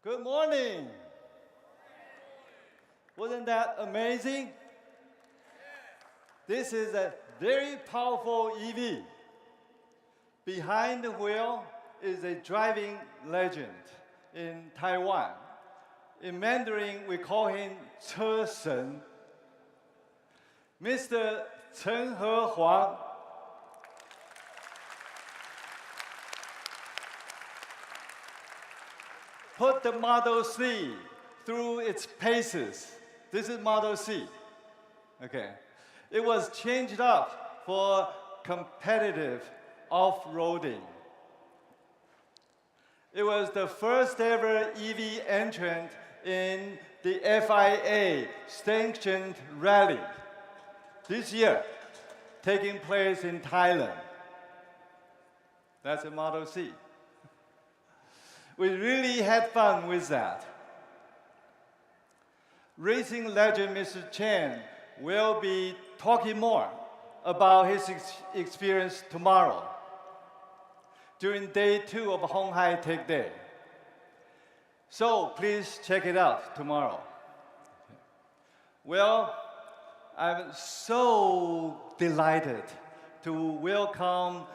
Good morning. Wasn't that amazing? This is a very powerful EV. Behind the wheel is a driving legend in Taiwan. In Mandarin, we call him 车神, Mr. Chen He-Huang. Put the Model C through its paces. This is Model C. Okay. It was changed up for competitive off-roading. It was the first ever EV entrant in the FIA sanctioned rally this year, taking place in Thailand. That's a Model C. We really had fun with that. Racing legend Mr. Chen will be talking more about his experience tomorrow during day 2 of鴻海Tech Day. So please check it out tomorrow. Well, I'm so delighted to welcome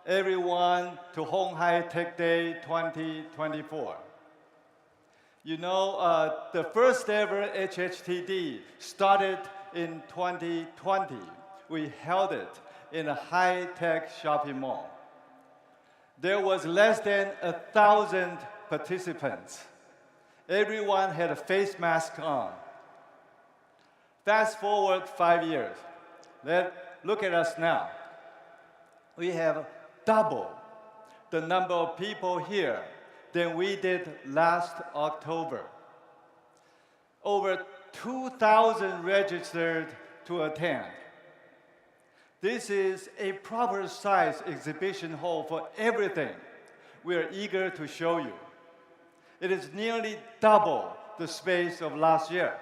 everyone to鴻海Tech Day 2024. You know, the first ever HHTD started in 2020. We held it in a high-tech shopping mall. There was less than 1,000 participants. Everyone had a face mask on. Fast forward 5 years. Look at us now. We have double the number of people here than we did last October. Over 2,000 registered to attend. This is a proper size exhibition hall for everything we are eager to show you. It is nearly double the space of last year.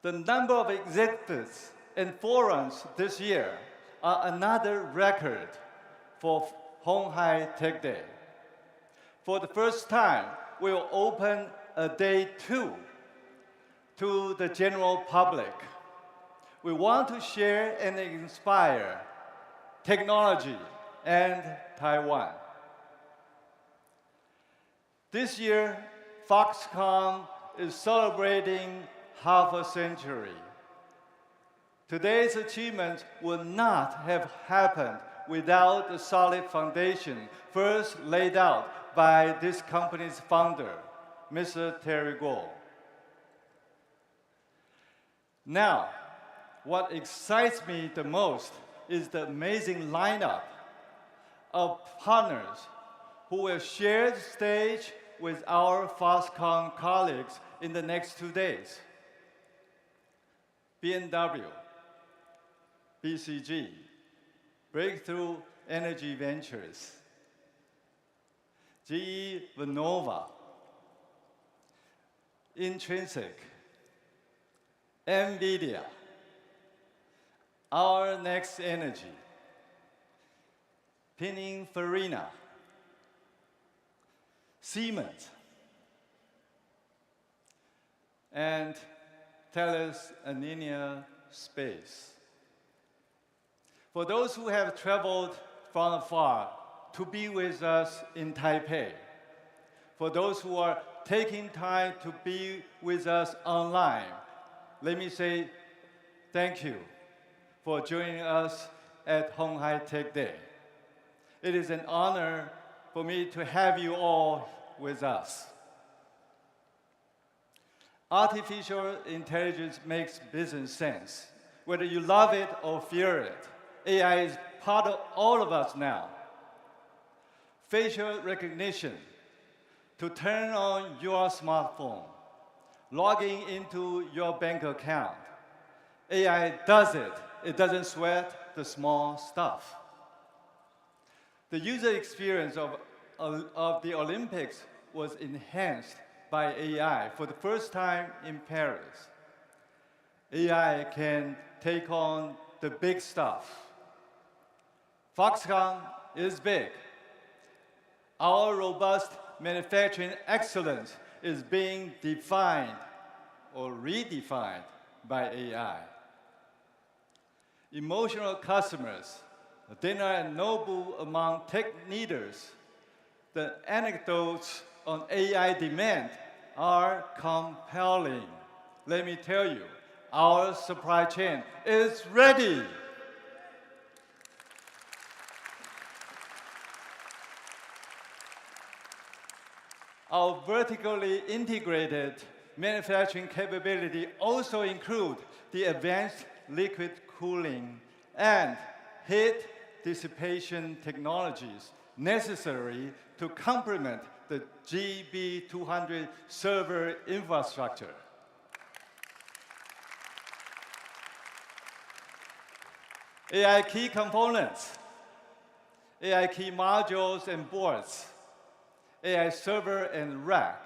The number of exhibits and forums this year are another record for鴻海Tech Day. For the first time, we will open a day 2 to the general public. We want to share and inspire technology and Taiwan. This year, Foxconn is celebrating half a century. Today's achievements would not have happened without the solid foundation first laid out by this company's founder, Mr. Terry Gou. Now, what excites me the most is the amazing lineup of partners who will share the stage with our Foxconn colleagues in the next 2 days. BMW, BCG, Breakthrough Energy Ventures, GE Vernova, Intrinsic, NVIDIA, Our Next Energy, Pininfarina, Siemens, and Thales Alenia Space. For those who have traveled from afar to be with us in Taipei, for those who are taking time to be with us online, let me say thank you for joining us at鴻海Tech Day. It is an honor for me to have you all with us. Artificial intelligence makes business sense. Whether you love it or fear it, AI is part of all of us now. Facial recognition, to turn on your smartphone, logging into your bank account. AI does it. It doesn't sweat the small stuff. The user experience of the Olympics was enhanced by AI for the first time in Paris. AI can take on the big stuff. Foxconn is big. Our robust manufacturing excellence is being defined or redefined by AI. Emotional customers, dinner and noble among tech leaders, the anecdotes on AI demand are compelling. Let me tell you, our supply chain is ready. Our vertically integrated manufacturing capability also include the advanced liquid cooling and heat dissipation technologies necessary to complement the GB200 server infrastructure. AI key components, AI key modules and boards, AI server and rack,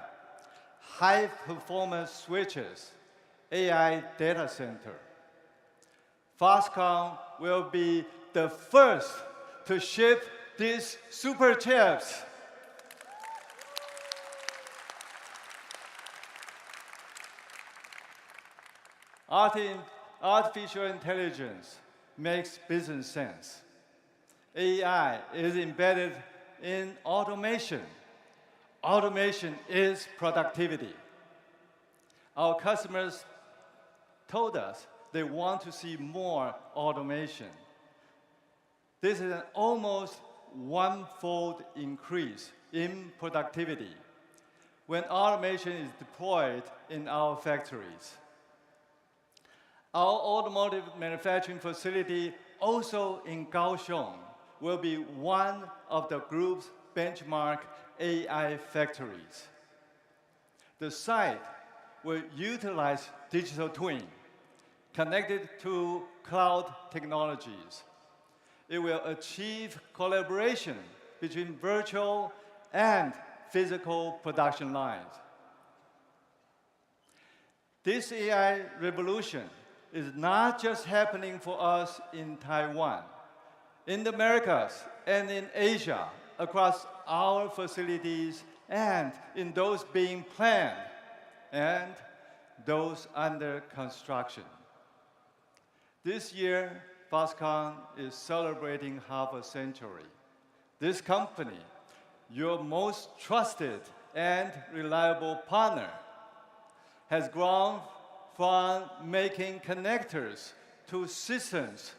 high-performance switches, AI data center. Foxconn will be the first to ship these super chips. Artificial intelligence makes business sense. AI is embedded in automation. Automation is productivity. Our customers told us they want to see more automation. This is an almost one-fold increase in productivity when automation is deployed in our factories. Our automotive manufacturing facility, also in Kaohsiung, will be one of the group's benchmark AI factories. The site will utilize digital twin connected to cloud technologies. It will achieve collaboration between virtual and physical production lines. This AI revolution is not just happening for us in Taiwan. In the Americas and in Asia, across our facilities and in those being planned and those under construction. This year, Foxconn is celebrating half a century. This company, your most trusted and reliable partner, has grown from making connectors to systems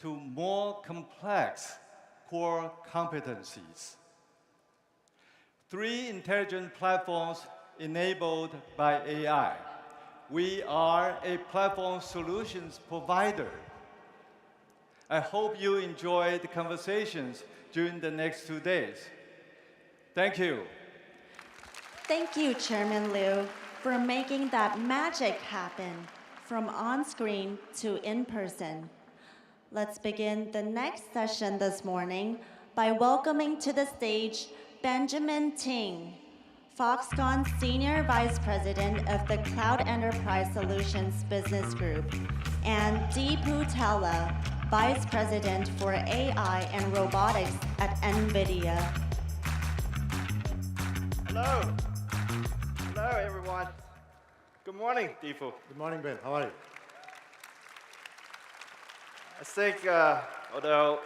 to more complex core competencies. 3 intelligent platforms enabled by AI. We are a platform solutions provider. I hope you enjoy the conversations during the next 2 days. Thank you. Thank you, Chairman Liu, for making that magic happen from on-screen to in-person. Let's begin the next session this morning by welcoming to the stage Benjamin Ting, Foxconn Senior Vice President of the Cloud Enterprise Solutions Business Group, and Deepu Tella, Vice President for AI and Robotics at NVIDIA. Hello. Hello, everyone. Good morning, Deepu. Good morning, Ben. How are you? I think, although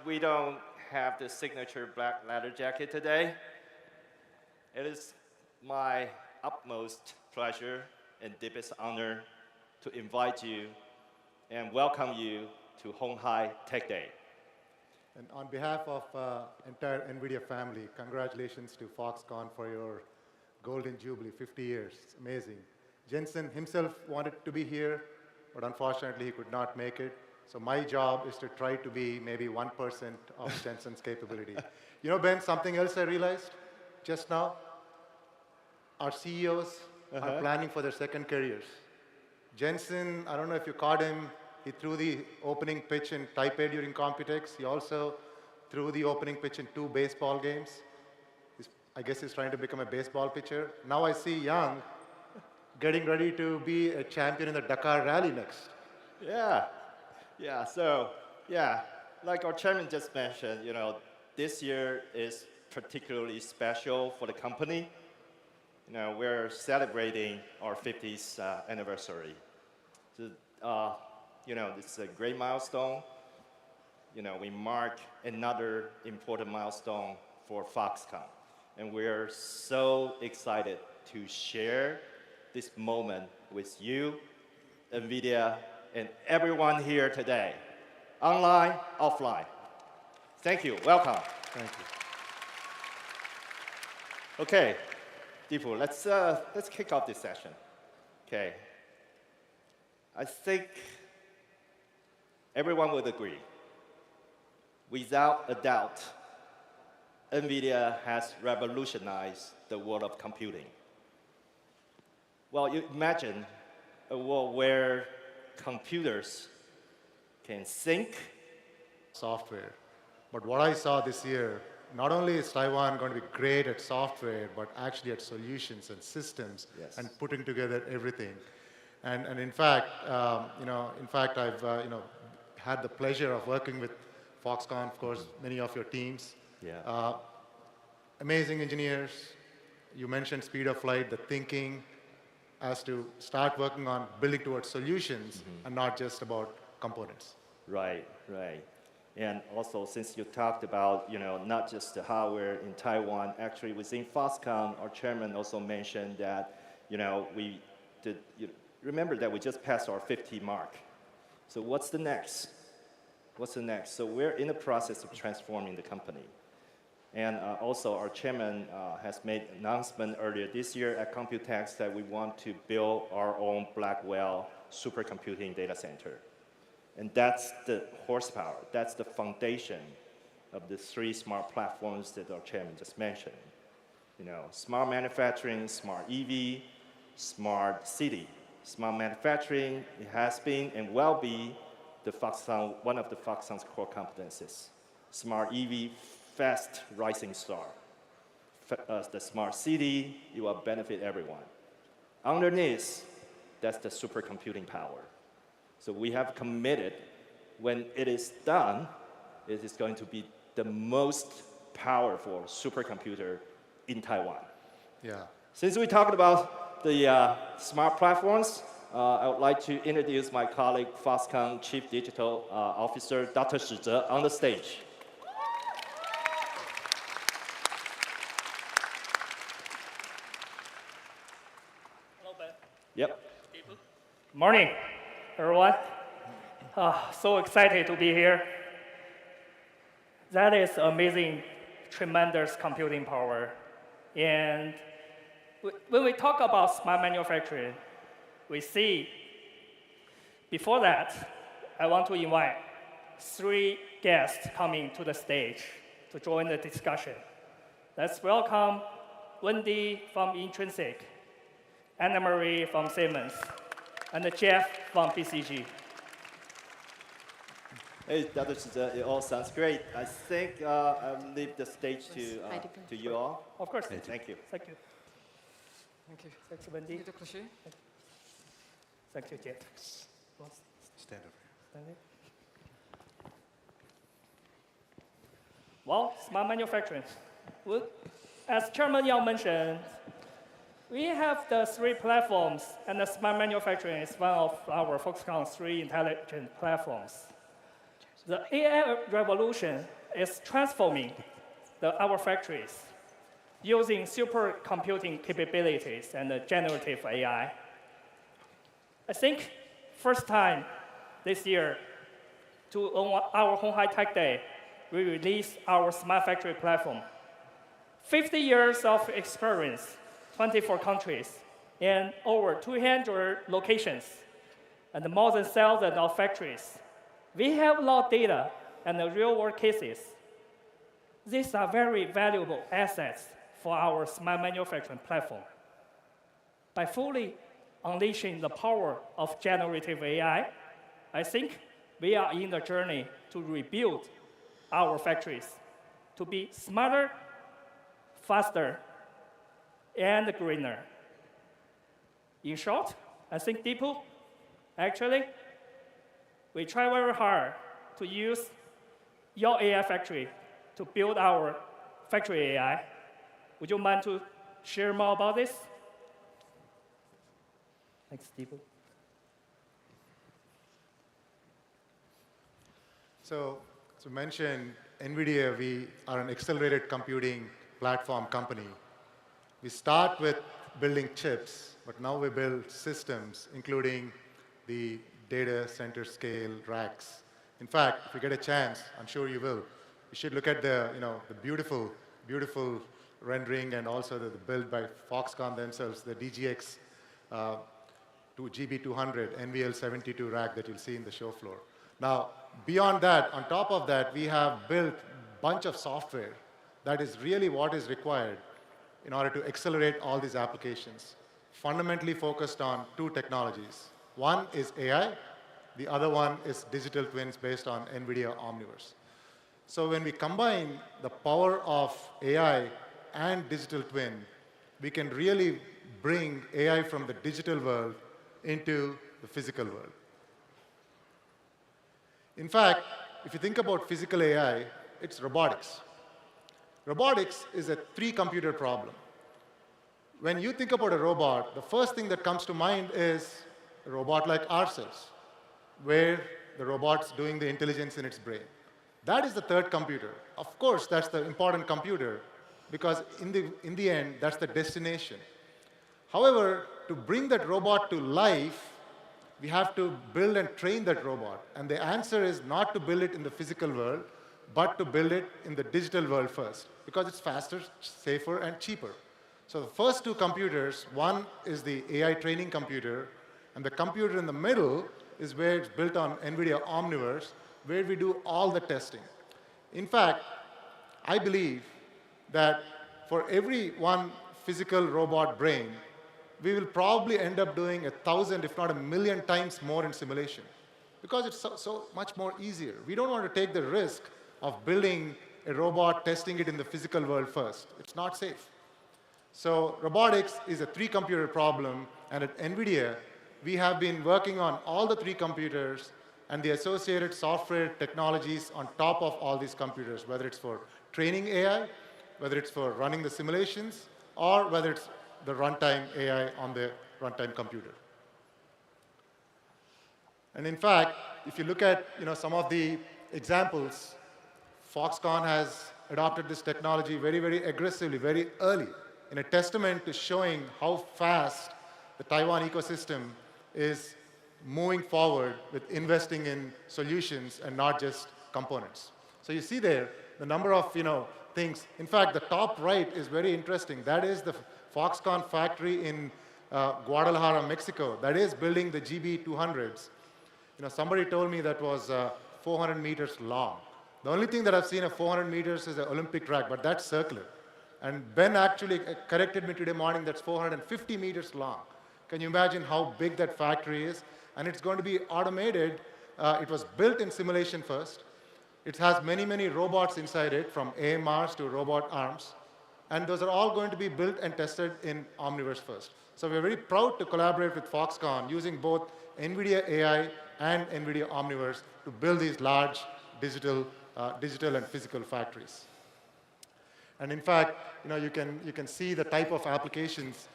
we don't have the signature black leather jacket today, it is my utmost pleasure and deepest honor to invite you and welcome you to Honghai Tech Day. And on behalf of entire NVIDIA family, congratulations to Foxconn for your Golden Jubilee, 50 years. It's amazing. Jensen himself wanted to be here, but unfortunately he could not make it. So my job is to try to be maybe 1% of Jensen's capability. You know, Ben, something else I realized just now? Our CEOs are planning for their second careers. Jensen, I don't know if you caught him, he threw the opening pitch in Taipei during Computex. He also threw the opening pitch in 2 baseball games. I guess he's trying to become a baseball pitcher. Now I see Yang getting ready to be a champion in the Dakar Rally next. Yeah, like our chairman just mentioned, this year is particularly special for the company. We're celebrating our 50th anniversary. So, this is a great milestone. We mark another important milestone for Foxconn. And we're so excited to share this moment with you, NVIDIA, and everyone here today, online, offline. Thank you. Welcome. Thank you. Okay, Deepu, let's kick off this session. Okay. I think everyone would agree. Without a doubt, NVIDIA has revolutionized the world of computing. Well, you imagine a world where computers can think. Software. But what I saw this year, not only is Taiwan going to be great at software, but actually at solutions and systems Yes. and putting together everything. And in fact, I've had the pleasure of working with Foxconn, of course, many of your teams. Yeah. Amazing engineers. You mentioned speed of light, the thinking as to start working on building towards solutions and not just about components. Right. And also, since you talked about, not just the hardware in Taiwan, actually within Foxconn, our chairman also mentioned that, we did, remember that we just passed our 50 mark. So what's the next? So we're in the process of transforming the company. And also, our chairman has made an announcement earlier this year at Computex that we want to build our own Blackwell supercomputing data center. And that's the horsepower, that's the foundation of the 3 smart platforms that our chairman just mentioned. Smart manufacturing, smart EV, smart city. Smart manufacturing, it has been and will be one of the Foxconn's core competencies. Smart EV, fast rising star. The smart city, it will benefit everyone. Underneath, that's the supercomputing power. So we have committed, when it is done, it is going to be the most powerful supercomputer in Taiwan. Yeah. Since we talked about the smart platforms, I would like to introduce my colleague, Foxconn Chief Digital Officer, Dr. Shi Zhe, on the stage. Hello, Ben. Yep. Morning, everyone. So excited to be here. That is amazing, tremendous computing power. And when we talk about smart manufacturing, we see, before that, I want to invite 3 guests coming to the stage to join the discussion. Let's welcome Wendy from Intrinsic, Anna Marie from Siemens, and Jeff from BCG. Hey, Dr. Shi Zhe, it all sounds great. I think I'll leave the stage to you all. Of course. Thank you. Thank you. Thank you. Thanks, Wendy. Thank you, Dr. Shi. Thank you, Jeff. Stand over here. Well, smart manufacturing. Well, as Chairman Yang mentioned, we have the 3 platforms, and the smart manufacturing is one of our Foxconn 3 intelligent platforms. The AI revolution is transforming our factories using supercomputing capabilities and generative AI. I think first time this year, on our鴻海Tech Day, we released our smart factory platform. 50 years of experience, 24 countries, and over 200 locations, and more than 1,000 of factories. We have a lot of data and the real-world cases. These are very valuable assets for our smart manufacturing platform. By fully unleashing the power of generative AI, I think we are in the journey to rebuild our factories to be smarter, faster, and greener. In short, I think Deepu, actually, we try very hard to use your AI factory to build our factory AI. Would you mind to share more about this? Thanks, Steve. So, as mentioned, NVIDIA, we are an accelerated computing platform company. We start with building chips, but now we build systems, including the data center scale racks. In fact, if you get a chance, I'm sure you will, you should look at the beautiful, beautiful rendering and also the build by Foxconn themselves, the DGX GB200 NVL72 rack that you'll see in the show floor. Now, beyond that, on top of that, we have built a bunch of software that is really what is required in order to accelerate all these applications, fundamentally focused on two technologies. One is AI, the other one is digital twins based on NVIDIA Omniverse. So when we combine the power of AI and digital twin, we can really bring AI from the digital world into the physical world. In fact, if you think about physical AI, it's robotics. Robotics is a three-computer problem. When you think about a robot, the first thing that comes to mind is a robot like ourselves, where the robot's doing the intelligence in its brain. That is the third computer. Of course, that's the important computer, because in the end, that's the destination. However, to bring that robot to life, we have to build and train that robot. And the answer is not to build it in the physical world, but to build it in the digital world first, because it's faster, safer, and cheaper. So the first two computers, one is the AI training computer, and the computer in the middle is where it's built on NVIDIA Omniverse, where we do all the testing. In fact, I believe that for every one physical robot brain, we will probably end up doing 1,000, if not 1,000,000 times more in simulation, because it's so much more easier. We don't want to take the risk of building a robot, testing it in the physical world first. It's not safe. So robotics is a three-computer problem, and at NVIDIA, we have been working on all the three computers and the associated software technologies on top of all these computers, whether it's for training AI, whether it's for running the simulations, or whether it's the runtime AI on the runtime computer. And in fact, if you look at some of the examples, Foxconn has adopted this technology very, very aggressively, very early, in a testament to showing how fast the Taiwan ecosystem is moving forward with investing in solutions and not just components. So you see there the number of things. In fact, the top right is very interesting. That is the Foxconn factory in Guadalajara, Mexico, that is building the GB200s. Somebody told me that was 400 meters long. The only thing that I've seen of 400 meters is an Olympic track, but that's circular. And Ben actually corrected me today morning, that's 450 meters long. Can you imagine how big that factory is? And it's going to be automated. It was built in simulation first. It has many, many robots inside it, from AMRs to robot arms. And those are all going to be built and tested in Omniverse first. So we're very proud to collaborate with Foxconn using both NVIDIA AI and NVIDIA Omniverse to build these large digital and physical factories. And in fact, you can see the type of applications.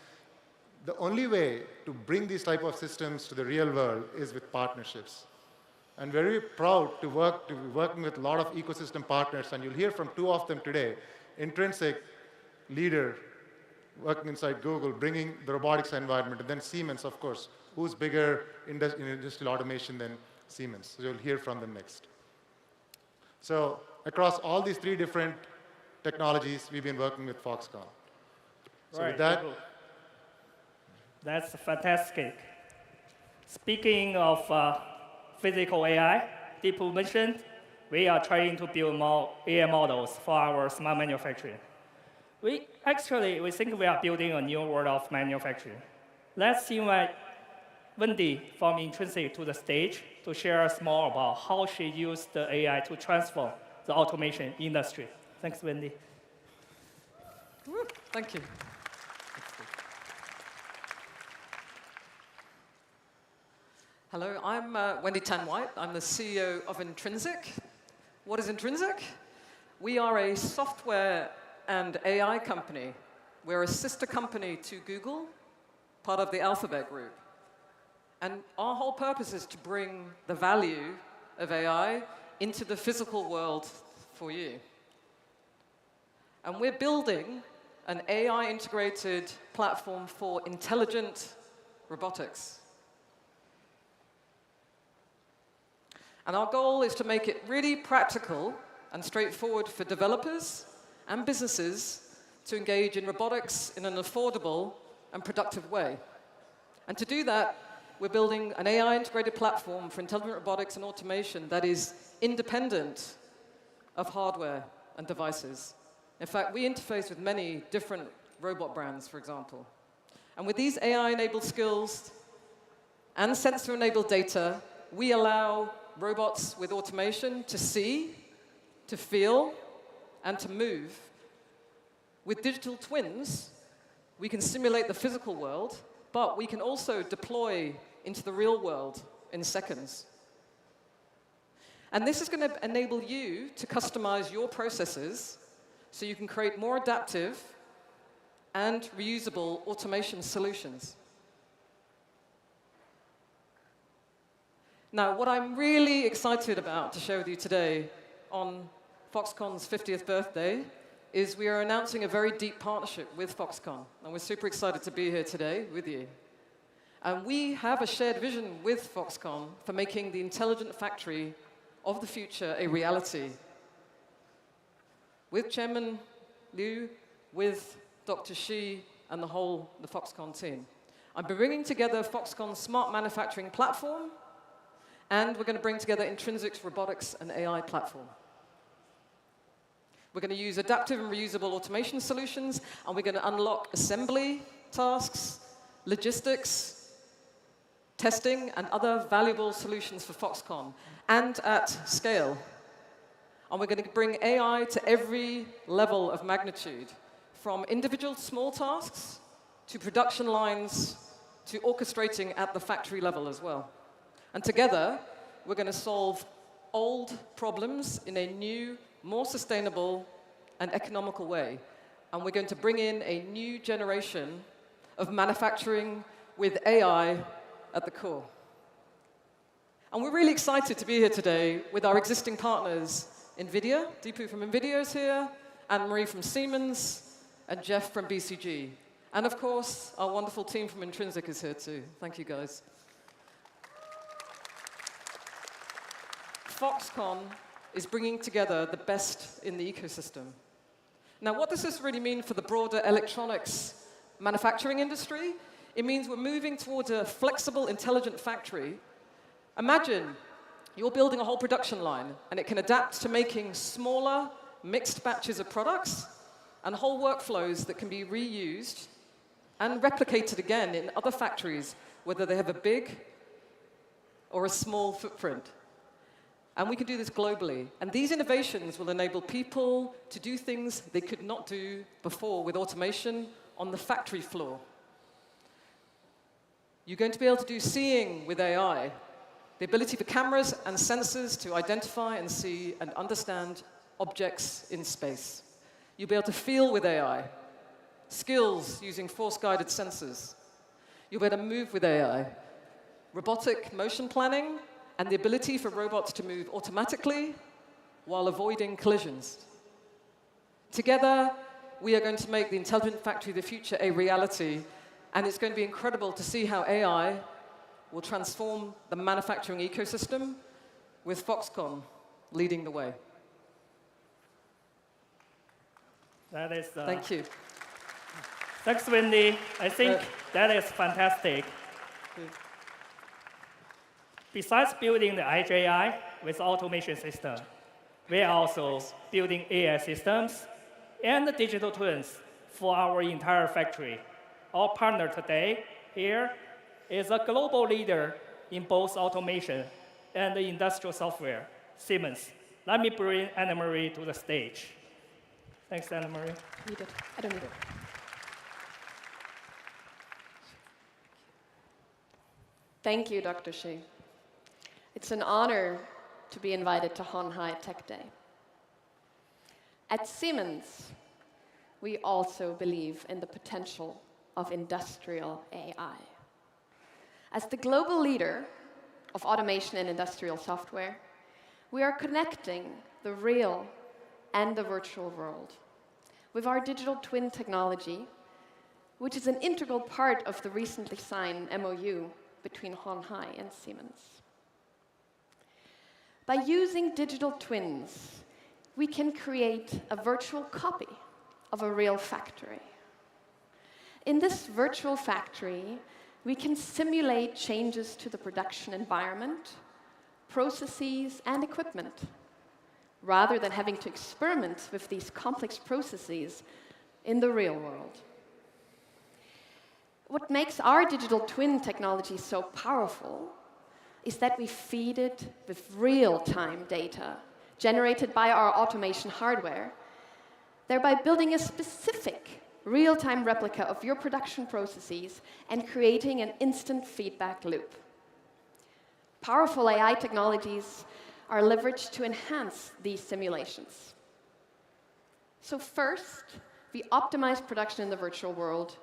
The only way to bring these type of systems to the real world is with partnerships. And very proud to be working with a lot of ecosystem partners, and you'll hear from two of them today. Intrinsic, leader, working inside Google, bringing the robotics environment, and then Siemens, of course, who's bigger in industrial automation than Siemens. So you'll hear from them next. So across all these three different technologies, we've been working with Foxconn. So with that, that's fantastic. Speaking of physical AI, Deepu mentioned, we are trying to build more AI models for our smart manufacturing. We think we are building a new world of manufacturing. Let's invite Wendy from Intrinsic to the stage to share us more about how she used the AI to transform the automation industry. Thanks, Wendy. Thank you. Hello, I'm Wendy Tan-White. I'm the CEO of Intrinsic. What is Intrinsic? We are a software and AI company. We're a sister company to Google, part of the Alphabet Group. And our whole purpose is to bring the value of AI into the physical world for you. And we're building an AI-integrated platform for intelligent robotics. And our goal is to make it really practical and straightforward for developers and businesses to engage in robotics in an affordable and productive way. And to do that, we're building an AI-integrated platform for intelligent robotics and automation that is independent of hardware and devices. In fact, we interface with many different robot brands, for example. And with these AI-enabled skills and sensor-enabled data, we allow robots with automation to see, to feel, and to move. With digital twins, we can simulate the physical world, but we can also deploy into the real world in seconds. And this is going to enable you to customize your processes so you can create more adaptive and reusable automation solutions. Now, what I'm really excited about to share with you today on Foxconn's 50th birthday is we are announcing a very deep partnership with Foxconn, and we're super excited to be here today with you. And we have a shared vision with Foxconn for making the intelligent factory of the future a reality. With Chairman Liu, with Dr. Shi, and the Foxconn team. I'm bringing together Foxconn's smart manufacturing platform, and we're going to bring together Intrinsic's robotics and AI platform. We're going to use adaptive and reusable automation solutions, and we're going to unlock assembly tasks, logistics, testing, and other valuable solutions for Foxconn, and at scale. And we're going to bring AI to every level of magnitude, from individual small tasks to production lines to orchestrating at the factory level as well. And together, we're going to solve old problems in a new, more sustainable and economical way. And we're going to bring in a new generation of manufacturing with AI at the core. And we're really excited to be here today with our existing partners, NVIDIA. Deepu from NVIDIA is here, Anne-Marie from Siemens, and Jeff from BCG. And of course, our wonderful team from Intrinsic is here too. Thank you, guys. Foxconn is bringing together the best in the ecosystem. Now, what does this really mean for the broader electronics manufacturing industry? It means we're moving towards a flexible, intelligent factory. Imagine you're building a whole production line, and it can adapt to making smaller, mixed batches of products and whole workflows that can be reused and replicated again in other factories, whether they have a big or a small footprint. And we can do this globally. And these innovations will enable people to do things they could not do before with automation on the factory floor. You're going to be able to do seeing with AI, the ability for cameras and sensors to identify and see and understand objects in space. You'll be able to feel with AI, skills using force-guided sensors. You'll be able to move with AI, robotic motion planning, and the ability for robots to move automatically while avoiding collisions. Together, we are going to make the intelligent factory of the future a reality, and it's going to be incredible to see how AI will transform the manufacturing ecosystem with Foxconn leading the way. That is, Thank you. Thanks, Wendy. I think that is fantastic. Besides building the IJI with automation system, we are also building AI systems and the digital twins for our entire factory. Our partner today here is a global leader in both automation and the industrial software, Siemens. Let me bring Anne-Marie to the stage. Thanks, Anne-Marie. Need it. I don't need it. Thank you, Dr. Shi. It's an honor to be invited to Honghai Tech Day. At Siemens, we also believe in the potential of industrial AI. As the global leader of automation and industrial software, we are connecting the real and the virtual world with our digital twin technology, which is an integral part of the recently signed MOU between鴻海and Siemens. By using digital twins, we can create a virtual copy of a real factory. In this virtual factory, we can simulate changes to the production environment, processes, and equipment, rather than having to experiment with these complex processes in the real world. What makes our digital twin technology so powerful is that we feed it with real-time data generated by our automation hardware, thereby building a specific real-time replica of your production processes and creating an instant feedback loop. Powerful AI technologies are leveraged to enhance these simulations. So first, we optimize production in the virtual world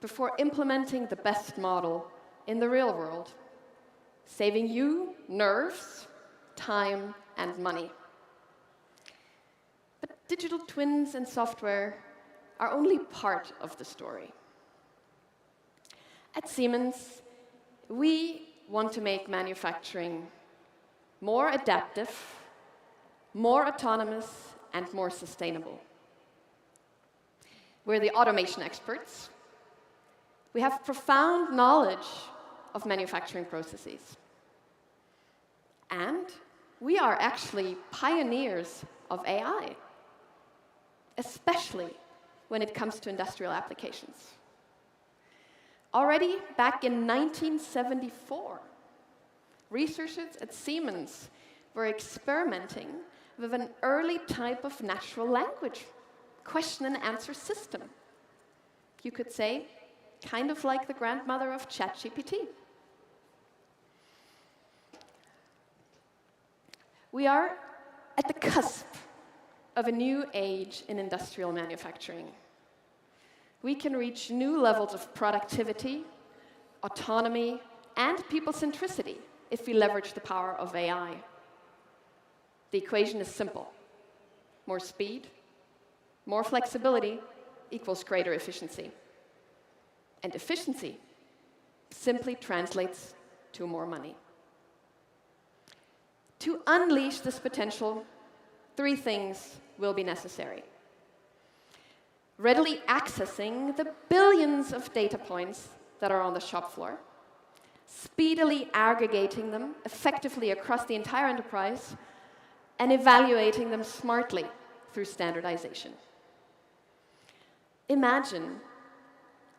before implementing the best model in the real world, saving you nerves, time, and money. But digital twins and software are only part of the story. At Siemens, we want to make manufacturing more adaptive, more autonomous, and more sustainable. We're the automation experts. We have profound knowledge of manufacturing processes. And we are actually pioneers of AI, especially when it comes to industrial applications. Already back in 1974, researchers at Siemens were experimenting with an early type of natural language question and answer system. You could say, kind of like the grandmother of ChatGPT. We are at the cusp of a new age in industrial manufacturing. We can reach new levels of productivity, autonomy, and people centricity if we leverage the power of AI. The equation is simple. More speed, more flexibility equals greater efficiency. And efficiency simply translates to more money. To unleash this potential, 3 things will be necessary. Readily accessing the billions of data points that are on the shop floor, speedily aggregating them effectively across the entire enterprise, and evaluating them smartly through standardization. Imagine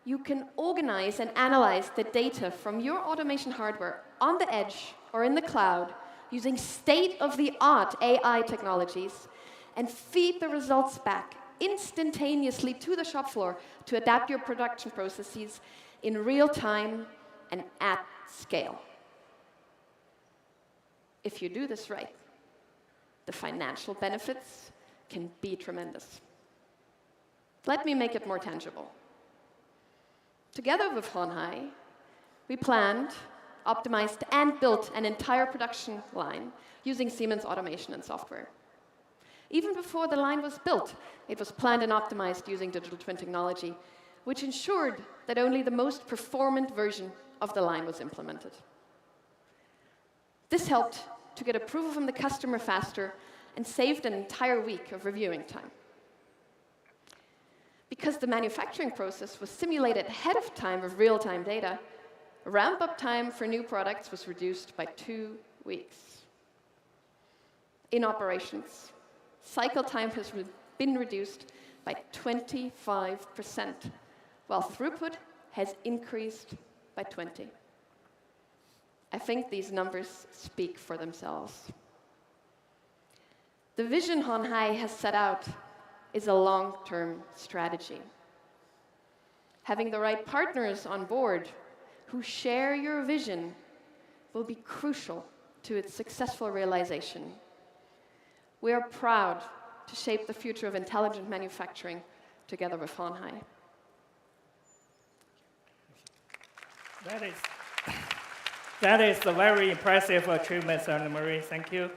you can organize and analyze the data from your automation hardware on the edge or in the cloud using state-of-the-art AI technologies and feed the results back instantaneously to the shop floor to adapt your production processes in real time and at scale. If you do this right, the financial benefits can be tremendous. Let me make it more tangible. Together with鴻海, we planned, optimized, and built an entire production line using Siemens automation and software. Even before the line was built, it was planned and optimized using digital twin technology, which ensured that only the most performant version of the line was implemented. This helped to get approval from the customer faster and saved an entire week of reviewing time. Because the manufacturing process was simulated ahead of time with real-time data, ramp-up time for new products was reduced by 2 weeks. In operations, cycle time has been reduced by 25%, while throughput has increased by 20%. I think these numbers speak for themselves. The vision鴻海has set out is a long-term strategy. Having the right partners on board who share your vision will be crucial to its successful realization. We are proud to shape the future of intelligent manufacturing together with鴻海. That is a very impressive achievement, Anne-Marie. Thank you.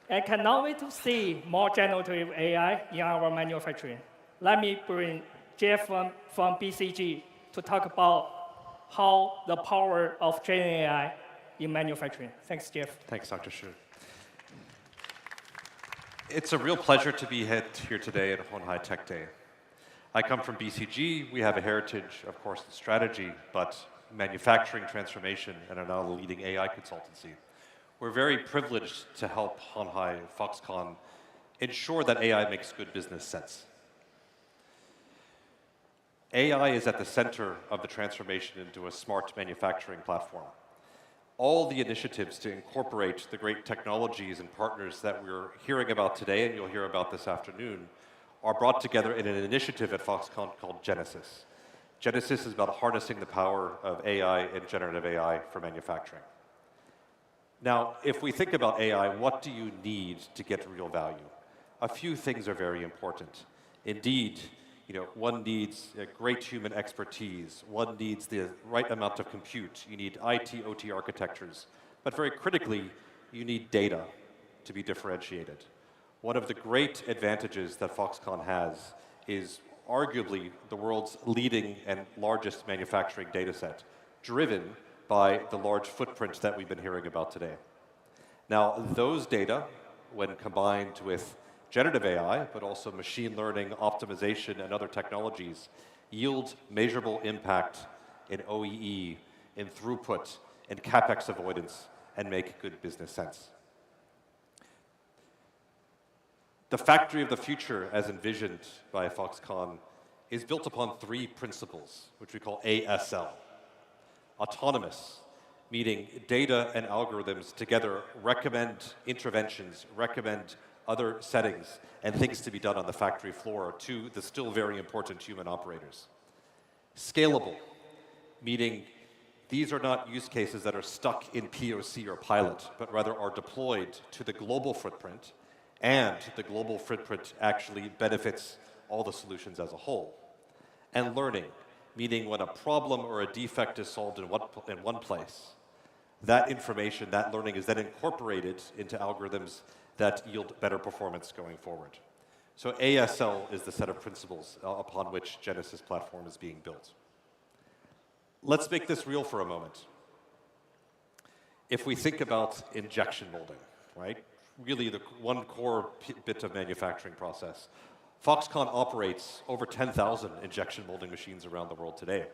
I cannot wait to see more generative AI in our manufacturing. Let me bring Jeff from BCG to talk about how the power of Gen AI in manufacturing. Thanks, Jeff. Thanks, Dr. Xu. It's a real pleasure to be here today at鴻海Tech Day. I come from BCG. We have a heritage, of course, in strategy, but manufacturing transformation, and are now the leading AI consultancy. We're very privileged to help鴻海, Foxconn, ensure that AI makes good business sense. AI is at the center of the transformation into a smart manufacturing platform. All the initiatives to incorporate the great technologies and partners that we're hearing about today, and you'll hear about this afternoon, are brought together in an initiative at Foxconn called Genesis. Genesis is about harnessing the power of AI and generative AI for manufacturing. Now, if we think about AI, what do you need to get real value? A few things are very important. Indeed, one needs great human expertise. One needs the right amount of compute. You need IT, OT architectures. But very critically, you need data to be differentiated. One of the great advantages that Foxconn has is arguably the world's leading and largest manufacturing data set, driven by the large footprint that we've been hearing about today. Now, those data, when combined with generative AI, but also machine learning, optimization, and other technologies, yield measurable impact in OEE, in throughput, in CapEx avoidance, and make good business sense. The factory of the future, as envisioned by Foxconn, is built upon three principles, which we call ASL. Autonomous, meaning data and algorithms together recommend interventions, recommend other settings, and things to be done on the factory floor to the still very important human operators. Scalable, meaning these are not use cases that are stuck in POC or pilot, but rather are deployed to the global footprint, and the global footprint actually benefits all the solutions as a whole. And learning, meaning when a problem or a defect is solved in one place, that information, that learning is then incorporated into algorithms that yield better performance going forward. So ASL is the set of principles upon which Genesis platform is being built. Let's make this real for a moment. If we think about injection molding, right? Really the one core bit of manufacturing process. Foxconn operates over 10,000 injection molding machines around the world today.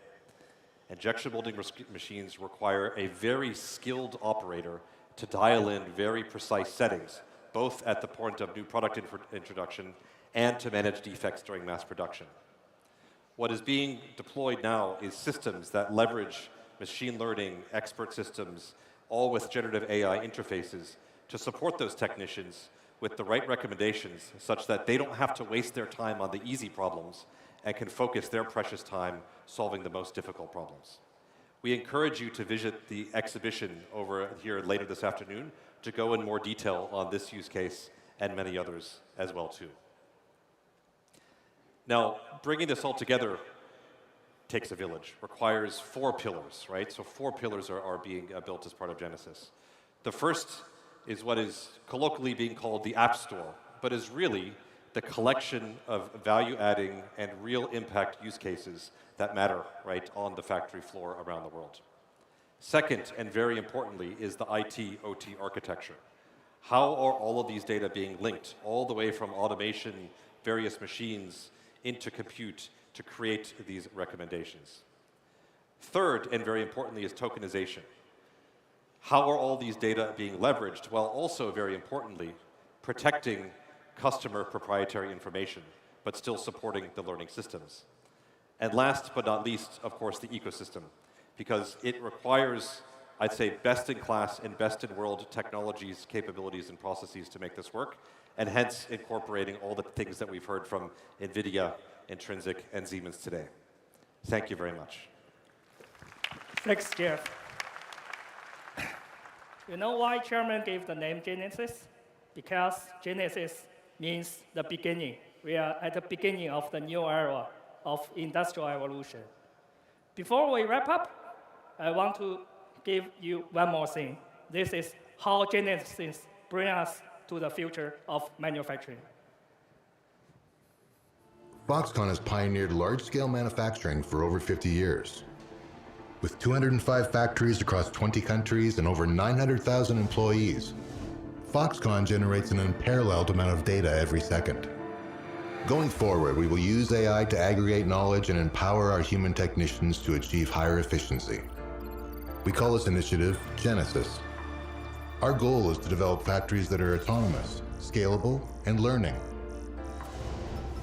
Injection molding machines require a very skilled operator to dial in very precise settings, both at the point of new product introduction and to manage defects during mass production. What is being deployed now is systems that leverage machine learning, expert systems, all with generative AI interfaces to support those technicians with the right recommendations such that they don't have to waste their time on the easy problems and can focus their precious time solving the most difficult problems. We encourage you to visit the exhibition over here later this afternoon to go in more detail on this use case and many others as well too. Now, bringing this all together takes a village, requires 4 pillars, right? So 4 pillars are being built as part of Genesis. The first is what is colloquially being called the App Store, but is really the collection of value-adding and real impact use cases that matter, right, on the factory floor around the world. Second, and very importantly, is the IT-OT architecture. How are all of these data being linked all the way from automation, various machines, into compute to create these recommendations? Third, and very importantly, is tokenization. How are all these data being leveraged while also, very importantly, protecting customer proprietary information, but still supporting the learning systems? And last but not least, of course, the ecosystem, because it requires, I'd say, best-in-class and best-in-world technologies, capabilities, and processes to make this work, and hence incorporating all the things that we've heard from NVIDIA, Intrinsic, and Siemens today. Thank you very much. Thanks, Jeff. You know why Chairman gave the name Genesis? Because Genesis means the beginning, we are at the beginning of the new era of industrial evolution. Before we wrap up, I want to give you one more thing. This is how Genesis brings us to the future of manufacturing. Foxconn has pioneered large-scale manufacturing for over 50 years. With 205 factories across 20 countries and over 900,000 employees, Foxconn generates an unparalleled amount of data every second. Going forward, we will use AI to aggregate knowledge and empower our human technicians to achieve higher efficiency. We call this initiative Genesis. Our goal is to develop factories that are autonomous, scalable, and learning.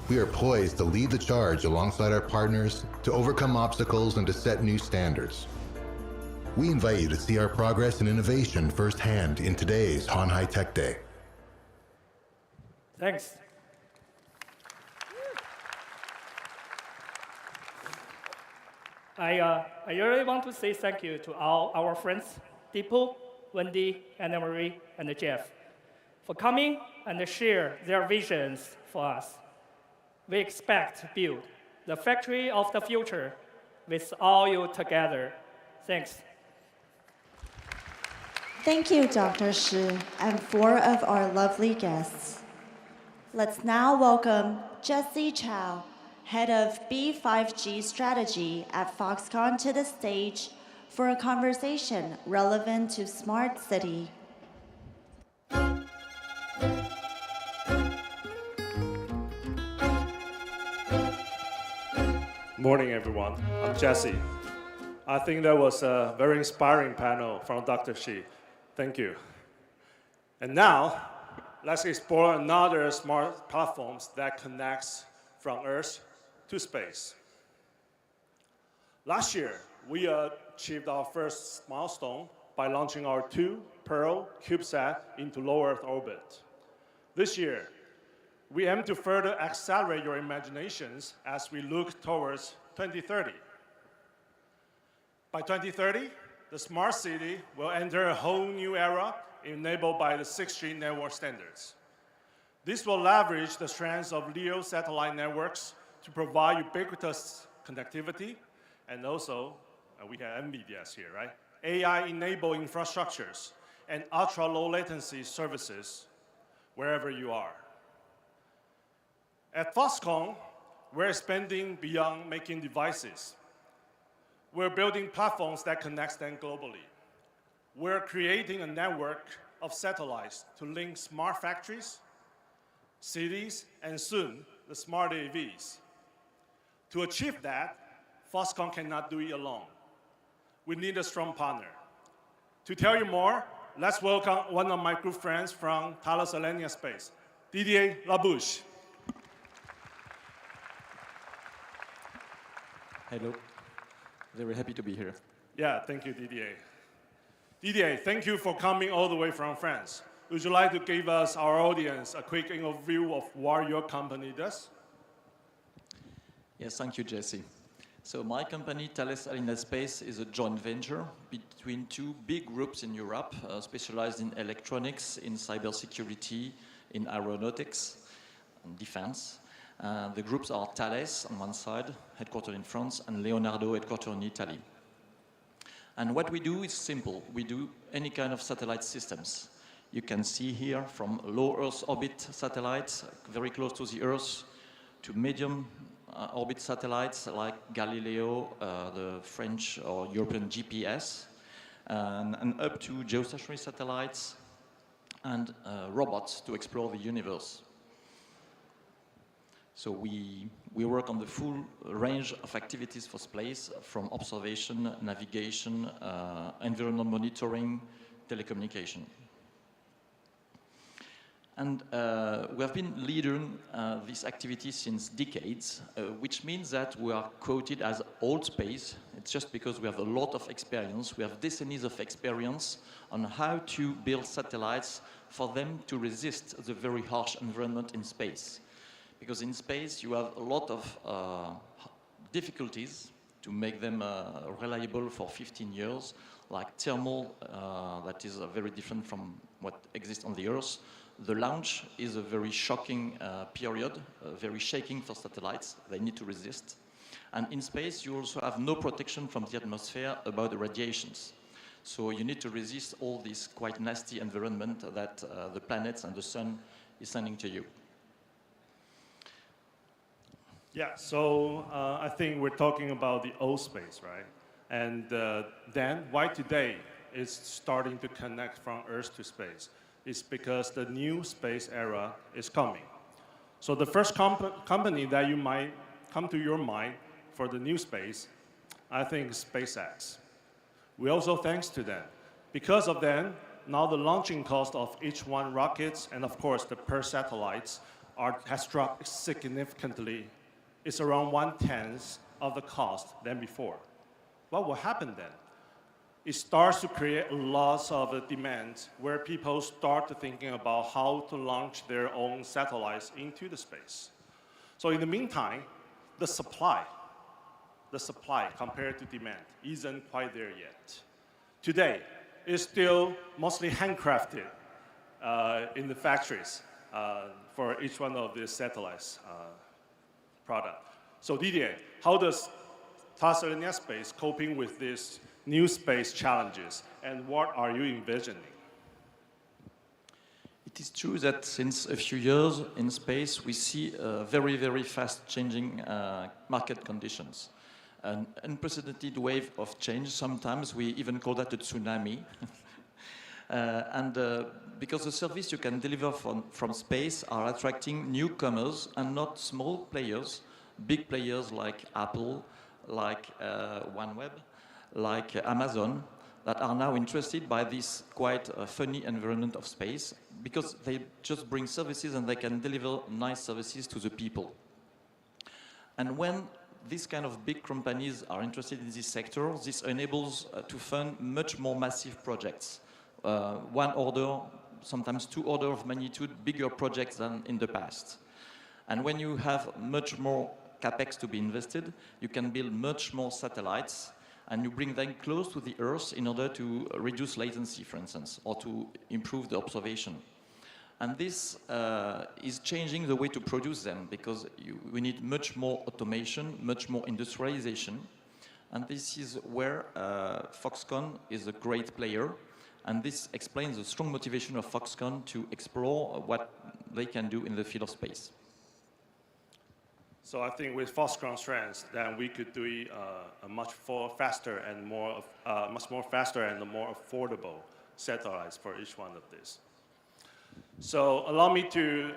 We are poised to lead the charge alongside our partners to overcome obstacles and to set new standards. We invite you to see our progress and innovation firsthand in today's鴻海Tech Day. Thanks. I really want to say thank you to all our friends, Deepu, Wendy, Anna Marie, and Jeff, for coming and share their visions for us. We expect to build the factory of the future with all you together. Thanks. Thank you, Dr. Shi, and 4 of our lovely guests. Let's now welcome Jesse Chow, Head of B5G Strategy at Foxconn, to the stage for a conversation relevant to Smart City. Morning, everyone. I'm Jesse. I think that was a very inspiring panel from Dr. Shi. Thank you. And now, let's explore another smart platforms that connects from Earth to space. Last year, we achieved our first milestone by launching our 2 Pearl CubeSat into low Earth orbit. This year, we aim to further accelerate your imaginations as we look towards 2030. By 2030, the smart city will enter a whole new era enabled by the 6G network standards. This will leverage the strengths of LEO satellite networks to provide ubiquitous connectivity, and also, we have NVIDIA here, right? AI-enabled infrastructures and ultra-low latency services wherever you are. At Foxconn, we're expanding beyond making devices. We're building platforms that connect them globally. We're creating a network of satellites to link smart factories, cities, and soon, the smart AVs. To achieve that, Foxconn cannot do it alone. We need a strong partner. To tell you more, let's welcome one of my good friends from Thales Alenia Space, Didier Labouche. Hello. Very happy to be here. Yeah, thank you, Didier. Didier, thank you for coming all the way from France. Would you like to give us, our audience, a quick overview of what your company does? Yes, thank you, Jesse. So my company, Thales Alenia Space, is a joint venture between 2 big groups in Europe, specialized in electronics, in cybersecurity, in aeronautics, and defense. The groups are Thales on one side, headquartered in France, and Leonardo, headquartered in Italy. And what we do is simple. We do any kind of satellite systems. You can see here from low Earth orbit satellites, very close to the Earth, to medium orbit satellites like Galileo, the French or European GPS, and up to geostationary satellites and robots to explore the universe. So we work on the full range of activities for space, from observation, navigation, environmental monitoring, telecommunication. And we have been leading this activity since decades, which means that we are quoted as old space. It's just because we have a lot of experience. We have decennies of experience on how to build satellites for them to resist the very harsh environment in space. Because in space, you have a lot of difficulties to make them reliable for 15 years. like thermal, that is very different from what exists on the Earth. The launch is a very shocking period, very shaking for satellites. They need to resist. And in space, you also have no protection from the atmosphere about the radiations. So you need to resist all this quite nasty environment that the planets and the sun is sending to you. Yeah, so I think we're talking about the old space, right? And then why today is starting to connect from Earth to space? It's because the new space era is coming. So the first company that you might come to your mind for the new space, I think is SpaceX. We also thanks to them. Because of them, now the launching cost of each one rockets and of course the per satellites has dropped significantly. It's around 1/10 of the cost than before. What will happen then? It starts to create lots of demand where people start thinking about how to launch their own satellites into the space. So in the meantime, the supply compared to demand isn't quite there yet. Today, it's still mostly handcrafted in the factories for each one of the satellites product. So Didier, how does Thales Alenia Space coping with these new space challenges, and what are you envisioning? It is true that since a few years in space, we see very, very fast changing market conditions. An unprecedented wave of change. Sometimes we even call that a tsunami. Because the service you can deliver from space are attracting newcomers and not small players, big players like Apple, like OneWeb, like Amazon, that are now interested by this quite funny environment of space because they just bring services and they can deliver nice services to the people. And when these kind of big companies are interested in this sector, this enables to fund much more massive projects. One order, sometimes two orders of magnitude bigger projects than in the past. And when you have much more capex to be invested, you can build much more satellites and you bring them close to the Earth in order to reduce latency, for instance, or to improve the observation. And this is changing the way to produce them because we need much more automation, much more industrialization. And this is where Foxconn is a great player. And this explains the strong motivation of Foxconn to explore what they can do in the field of space. So I think with Foxconn's strengths, then we could do a much faster and more affordable satellites for each one of these. So allow me to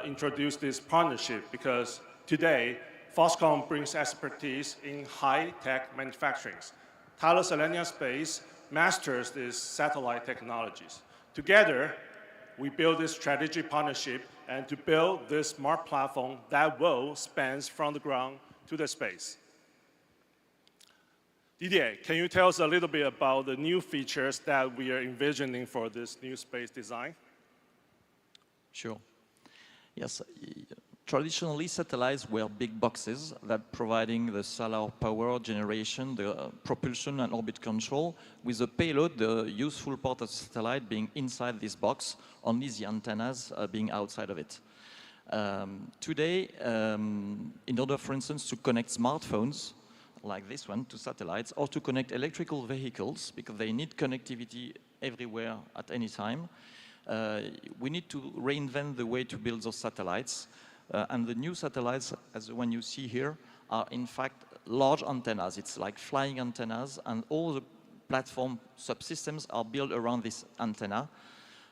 introduce this partnership because today Foxconn brings expertise in high-tech manufacturing. Thales Alenia Space masters these satellite technologies. Together, we build this strategic partnership and to build this smart platform that will span from the ground to the space. Didier, can you tell us a little bit about the new features that we are envisioning for this new space design? Sure. Yes. Traditionally, satellites were big boxes that providing the solar power generation, the propulsion and orbit control, with the payload, the useful part of the satellite being inside this box, only the antennas being outside of it. Today, in order, for instance, to connect smartphones, like this one, to satellites, or to connect electrical vehicles, because they need connectivity everywhere at any time, we need to reinvent the way to build those satellites. And the new satellites, as the one you see here, are in fact large antennas. It's like flying antennas, and all the platform subsystems are built around this antenna.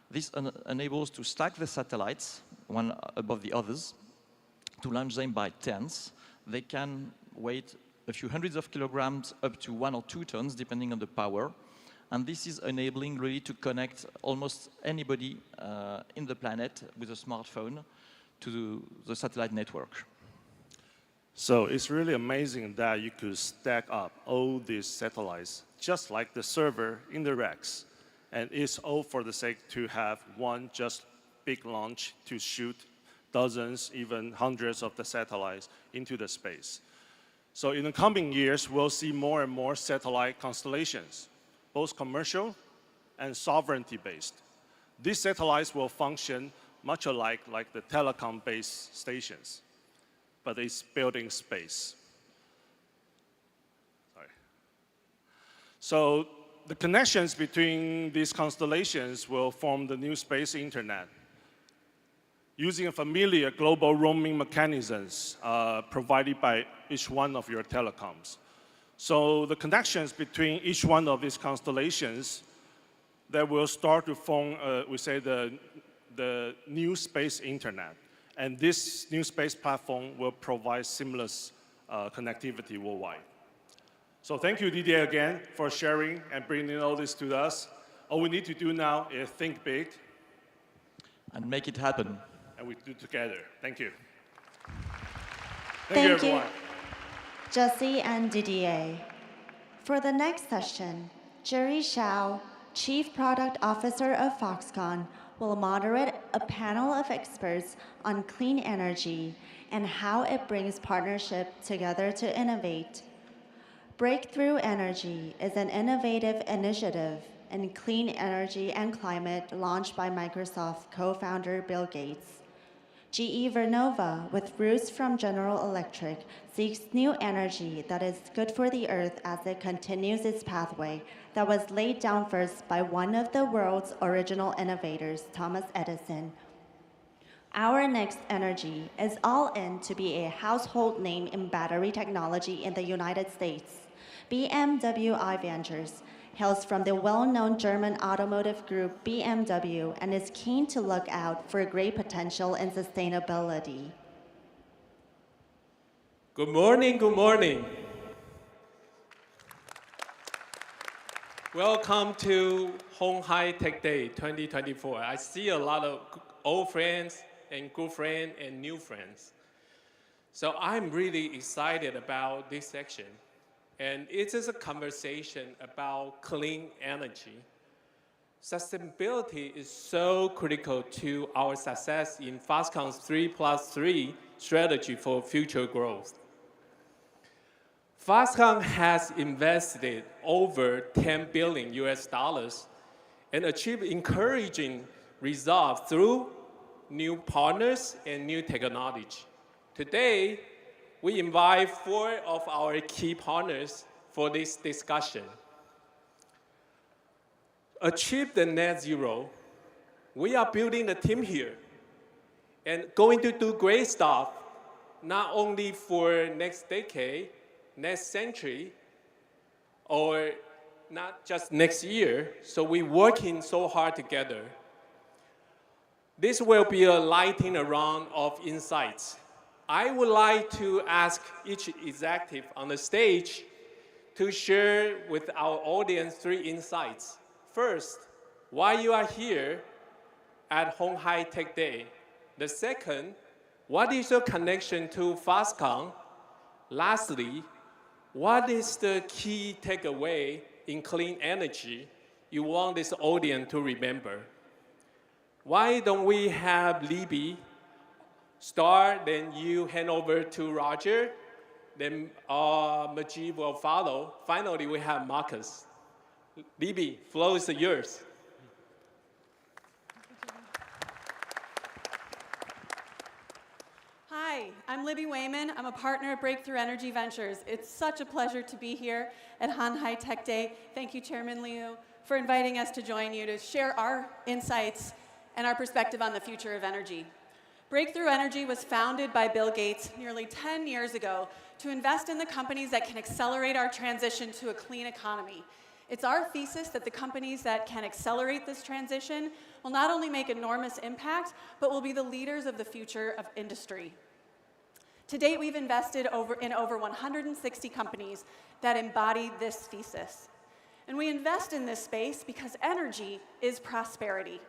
This enables to stack the satellites, one above the others, to launch them by tens. They can weigh a few hundreds of kilograms up to 1 or 2 tons, depending on the power. And this is enabling really to connect almost anybody in the planet with a smartphone to the satellite network. So it's really amazing that you could stack up all these satellites, just like the server in the racks. And it's all for the sake to have one just big launch to shoot dozens, even hundreds of the satellites into the space. So in the coming years, we'll see more and more satellite constellations, both commercial and sovereignty-based. These satellites will function much alike like the telecom-based stations, but it's built in space. Sorry. So the connections between these constellations will form the new space internet, using familiar global roaming mechanisms provided by each one of your telecoms. So the connections between each one of these constellations that will start to form, we say, the new space internet. And this new space platform will provide seamless connectivity worldwide. So thank you, Didier, again, for sharing and bringing all this to us. All we need to do now is think big. And make it happen. And we do it together. Thank you. Thank you, everyone. Jesse and Didier. For the next session, Jerry Shao, Chief Product Officer of Foxconn, will moderate a panel of experts on clean energy and how it brings partnership together to innovate. Breakthrough Energy is an innovative initiative in clean energy and climate launched by Microsoft co-founder Bill Gates. GE Vernova, with roots from General Electric, seeks new energy that is good for the Earth as it continues its pathway that was laid down first by one of the world's original innovators, Thomas Edison. Our next energy is all in to be a household name in battery technology in the United States. BMW I Ventures hails from the well-known German automotive group BMW and is keen to look out for great potential in sustainability. Good morning, good morning. Welcome to鴻海Tech Day 2024. I see a lot of old friends and good friends and new friends. So I'm really excited about this section. And it is a conversation about clean energy. Sustainability is so critical to our success in Foxconn's 3+3 strategy for future growth. Foxconn has invested over $10 billion and achieved encouraging results through new partners and new technology. Today, we invite 4 of our key partners for this discussion. Achieve the net zero. We are building a team here and going to do great stuff, not only for next decade, next century, or not just next year. So we're working so hard together. This will be a lightning round of insights. I would like to ask each executive on the stage to share with our audience 3 insights. First, why you are here at鴻海Tech Day. The second, what is your connection to Foxconn? Lastly, what is the key takeaway in clean energy you want this audience to remember? Why don't we have Libby start, then you hand over to Roger, then Majid will follow. Finally, we have Marcus. Libby, floor is yours. Hi, I'm Libby Wayman. I'm a partner at Breakthrough Energy Ventures. It's such a pleasure to be here at鴻海Tech Day. Thank you, Chairman Liu, for inviting us to join you to share our insights and our perspective on the future of energy. Breakthrough Energy was founded by Bill Gates nearly 10 years ago to invest in the companies that can accelerate our transition to a clean economy. It's our thesis that the companies that can accelerate this transition will not only make enormous impact, but will be the leaders of the future of industry. To date, we've invested in over 160 companies that embody this thesis. And we invest in this space because energy is prosperity.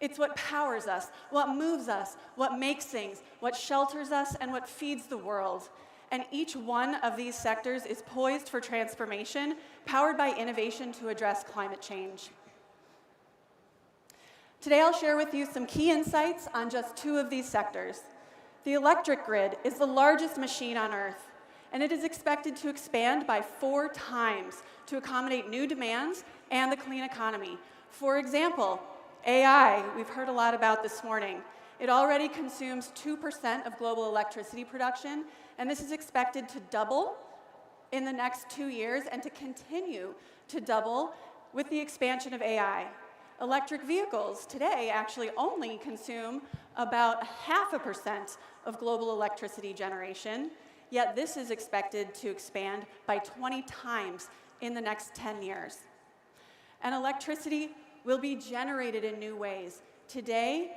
It's what powers us, what moves us, what makes things, what shelters us, and what feeds the world. And each one of these sectors is poised for transformation, powered by innovation to address climate change. Today, I'll share with you some key insights on just 2 of these sectors. The electric grid is the largest machine on Earth, and it is expected to expand by 4 times to accommodate new demands and the clean economy. For example, AI, we've heard a lot about this morning. It already consumes 2% of global electricity production, and this is expected to double in the next 2 years and to continue to double with the expansion of AI. Electric vehicles today actually only consume about 0.5% of global electricity generation, yet this is expected to expand by 20 times in the next 10 years. And electricity will be generated in new ways. Today,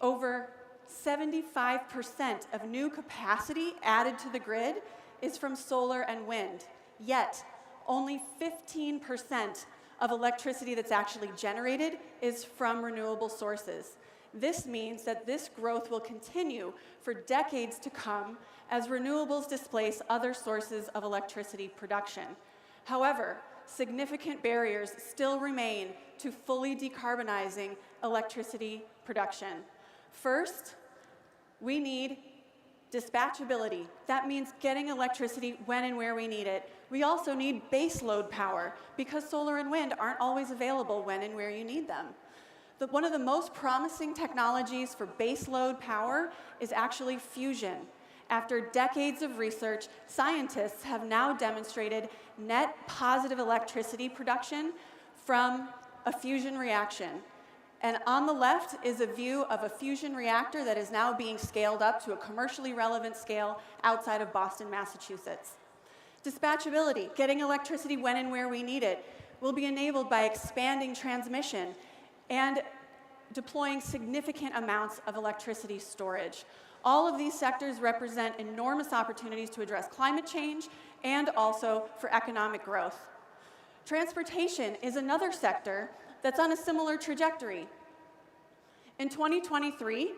over 75% of new capacity added to the grid is from solar and wind, yet only 15% of electricity that's actually generated is from renewable sources. This means that this growth will continue for decades to come as renewables displace other sources of electricity production. However, significant barriers still remain to fully decarbonizing electricity production. First, we need dispatchability. That means getting electricity when and where we need it. We also need baseload power because solar and wind aren't always available when and where you need them. One of the most promising technologies for baseload power is actually fusion. After decades of research, scientists have now demonstrated net positive electricity production from a fusion reaction. And on the left is a view of a fusion reactor that is now being scaled up to a commercially relevant scale outside of Boston, Massachusetts. Dispatchability, getting electricity when and where we need it, will be enabled by expanding transmission and deploying significant amounts of electricity storage. All of these sectors represent enormous opportunities to address climate change and also for economic growth. Transportation is another sector that's on a similar trajectory. In 2023,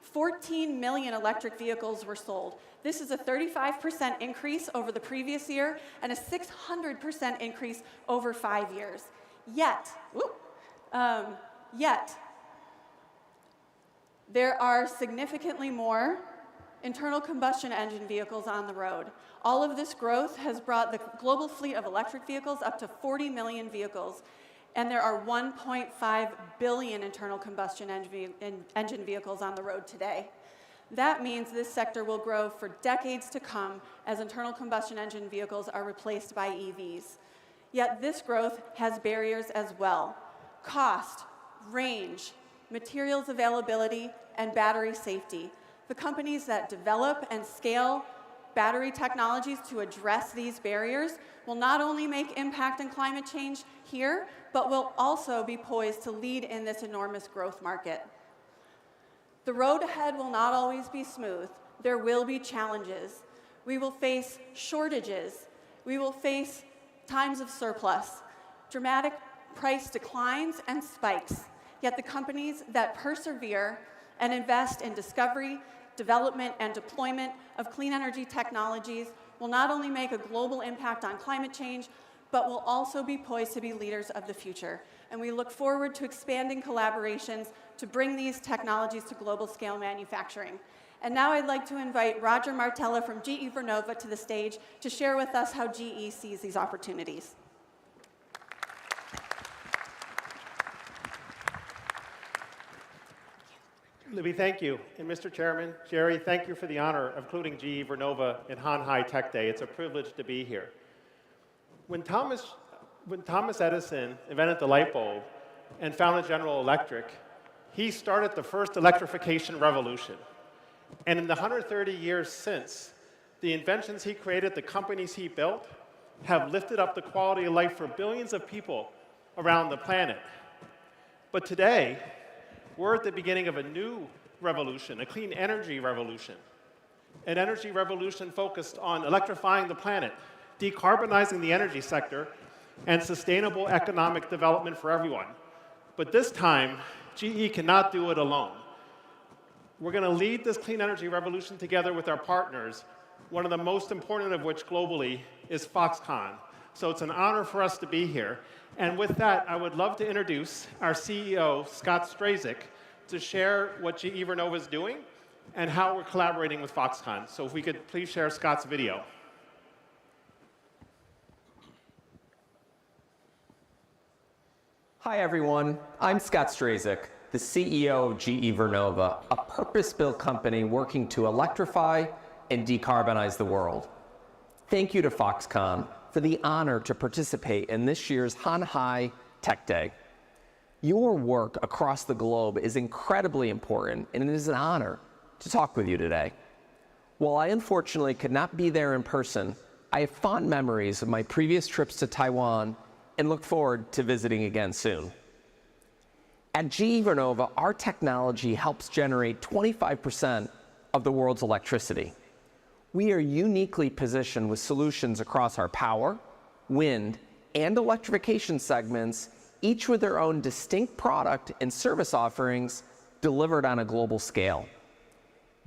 14 million electric vehicles were sold. This is a 35% increase over the previous year and a 600% increase over 5 years. Yet, there are significantly more internal combustion engine vehicles on the road. All of this growth has brought the global fleet of electric vehicles up to 40 million vehicles. And there are 1.5 billion internal combustion engine vehicles on the road today. That means this sector will grow for decades to come as internal combustion engine vehicles are replaced by EVs. Yet this growth has barriers as well: cost, range, materials availability, and battery safety. The companies that develop and scale battery technologies to address these barriers will not only make impact on climate change here, but will also be poised to lead in this enormous growth market. The road ahead will not always be smooth. There will be challenges. We will face shortages. We will face times of surplus, dramatic price declines and spikes. Yet the companies that persevere and invest in discovery, development, and deployment of clean energy technologies will not only make a global impact on climate change, but will also be poised to be leaders of the future. And we look forward to expanding collaborations to bring these technologies to global scale manufacturing. And now I'd like to invite Roger Martella from GE Vernova to the stage to share with us how GE sees these opportunities. Libby, thank you. And Mr. Chairman, Jerry, thank you for the honor of including GE Vernova in Hanhai Tech Day. It's a privilege to be here. When Thomas Edison invented the light bulb and founded General Electric, he started the first electrification revolution. And in the 130 years since, the inventions he created, the companies he built, have lifted up the quality of life for billions of people around the planet. But today, we're at the beginning of a new revolution, a clean energy revolution. An energy revolution focused on electrifying the planet, decarbonizing the energy sector, and sustainable economic development for everyone. But this time, GE cannot do it alone. We're going to lead this clean energy revolution together with our partners, one of the most important of which globally is Foxconn. So it's an honor for us to be here. And with that, I would love to introduce our CEO, Scott Strazik, to share what GE Vernova is doing and how we're collaborating with Foxconn. So if we could please share Scott's video. Hi, everyone. I'm Scott Strazik, the CEO of GE Vernova, a purpose-built company working to electrify and decarbonize the world. Thank you to Foxconn for the honor to participate in this year's Hanhai Tech Day. Your work across the globe is incredibly important, and it is an honor to talk with you today. While I unfortunately could not be there in person, I have fond memories of my previous trips to Taiwan and look forward to visiting again soon. At GE Vernova, our technology helps generate 25% of the world's electricity. We are uniquely positioned with solutions across our power, wind, and electrification segments, each with their own distinct product and service offerings delivered on a global scale.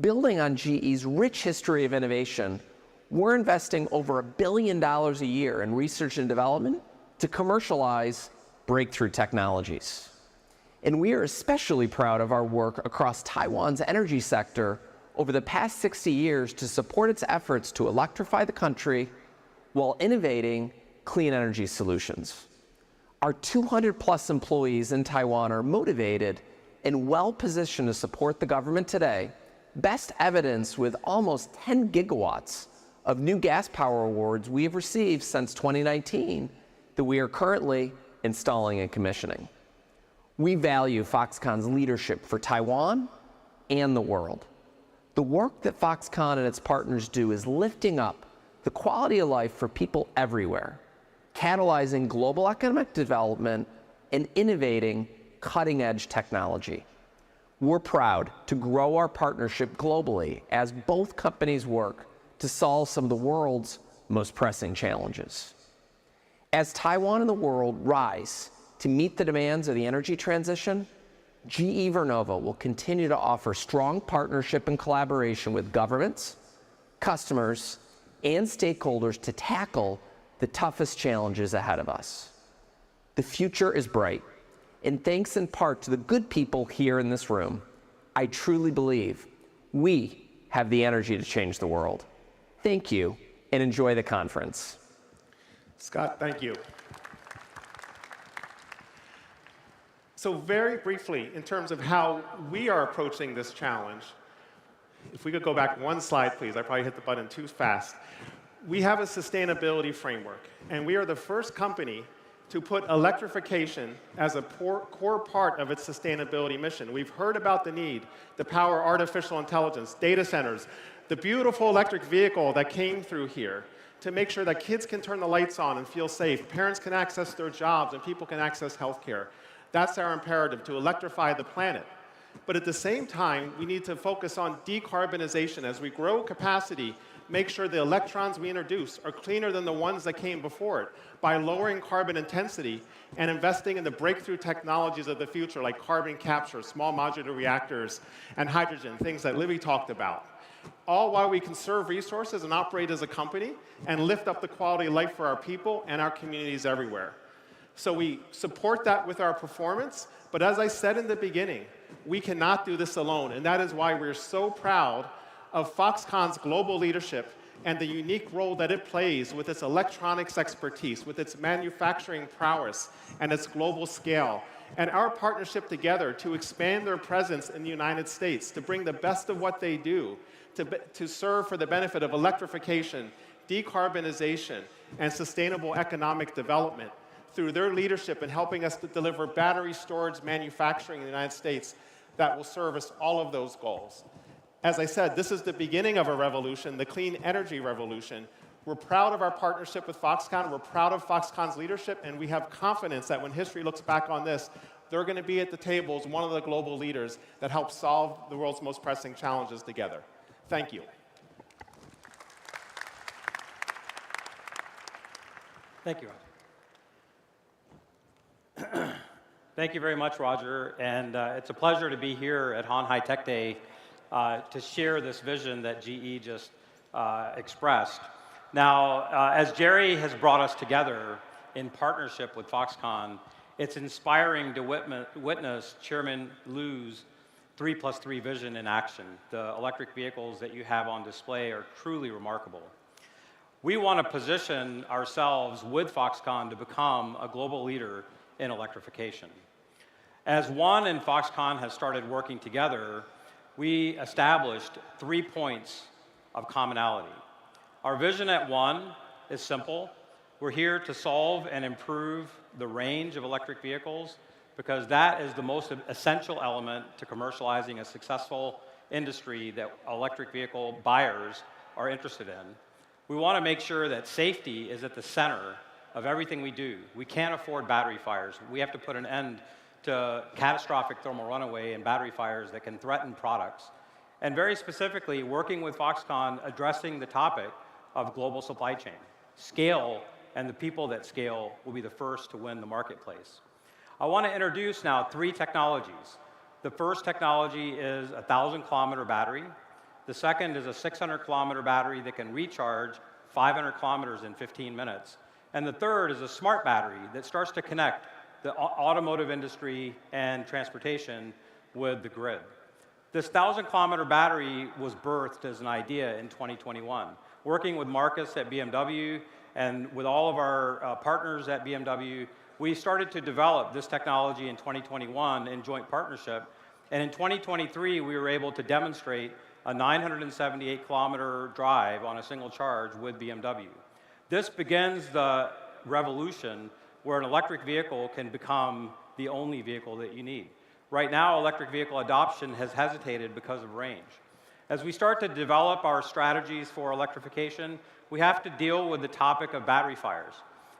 Building on GE's rich history of innovation, we're investing over $1 billion a year in research and development to commercialize breakthrough technologies. And we are especially proud of our work across Taiwan's energy sector over the past 60 years to support its efforts to electrify the country while innovating clean energy solutions. Our 200+ employees in Taiwan are motivated and well-positioned to support the government today, best evidenced with almost 10 gigawatts of new gas power awards we have received since 2019 that we are currently installing and commissioning. We value Foxconn's leadership for Taiwan and the world. The work that Foxconn and its partners do is lifting up the quality of life for people everywhere, catalyzing global economic development and innovating cutting-edge technology. We're proud to grow our partnership globally as both companies work to solve some of the world's most pressing challenges. As Taiwan and the world rise to meet the demands of the energy transition, GE Vernova will continue to offer strong partnership and collaboration with governments, customers, and stakeholders to tackle the toughest challenges ahead of us. The future is bright, and thanks in part to the good people here in this room, I truly believe we have the energy to change the world. Thank you, and enjoy the conference. Scott, thank you. So very briefly, in terms of how we are approaching this challenge, if we could go back one slide, please. I probably hit the button too fast. We have a sustainability framework, and we are the first company to put electrification as a core part of its sustainability mission. We've heard about the need to power artificial intelligence, data centers, the beautiful electric vehicle that came through here to make sure that kids can turn the lights on and feel safe, parents can access their jobs, and people can access healthcare. That's our imperative, to electrify the planet. But at the same time, we need to focus on decarbonization. As we grow capacity, make sure the electrons we introduce are cleaner than the ones that came before it by lowering carbon intensity and investing in the breakthrough technologies of the future, like carbon capture, small modular reactors, and hydrogen, things that Libby talked about. All while we conserve resources and operate as a company and lift up the quality of life for our people and our communities everywhere. So we support that with our performance, but as I said in the beginning, we cannot do this alone, and that is why we're so proud of Foxconn's global leadership and the unique role that it plays with its electronics expertise, with its manufacturing prowess, and its global scale, and our partnership together to expand their presence in the United States, to bring the best of what they do, to serve for the benefit of electrification, decarbonization, and sustainable economic development through their leadership in helping us to deliver battery storage manufacturing in the United States that will service all of those goals. As I said, this is the beginning of a revolution, the clean energy revolution. We're proud of our partnership with Foxconn. We're proud of Foxconn's leadership, and we have confidence that when history looks back on this, they're going to be at the table as one of the global leaders that help solve the world's most pressing challenges together. Thank you. Thank you, Roger. Thank you very much, Roger. And it's a pleasure to be here at Hanhai Tech Day to share this vision that GE just expressed. Now, as Jerry has brought us together in partnership with Foxconn, it's inspiring to witness Chairman Liu's 3+3 vision in action. The electric vehicles that you have on display are truly remarkable. We want to position ourselves with Foxconn to become a global leader in electrification. As One and Foxconn has started working together, we established 3 points of commonality. Our vision at One is simple. We're here to solve and improve the range of electric vehicles because that is the most essential element to commercializing a successful industry that electric vehicle buyers are interested in. We want to make sure that safety is at the center of everything we do. We can't afford battery fires. We have to put an end to catastrophic thermal runaway and battery fires that can threaten products. And very specifically, working with Foxconn, addressing the topic of global supply chain. Scale and the people that scale will be the first to win the marketplace. I want to introduce now 3 technologies. The first technology is a 1,000-kilometer battery. The second is a 600-kilometer battery that can recharge 500 kilometers in 15 minutes. And the third is a smart battery that starts to connect the automotive industry and transportation with the grid. This 1,000-kilometer battery was birthed as an idea in 2021. Working with Marcus at BMW and with all of our partners at BMW, we started to develop this technology in 2021 in joint partnership. And in 2023, we were able to demonstrate a 978-kilometer drive on a single charge with BMW. This begins the revolution where an electric vehicle can become the only vehicle that you need. Right now, electric vehicle adoption has hesitated because of range. As we start to develop our strategies for electrification, we have to deal with the topic of battery fires.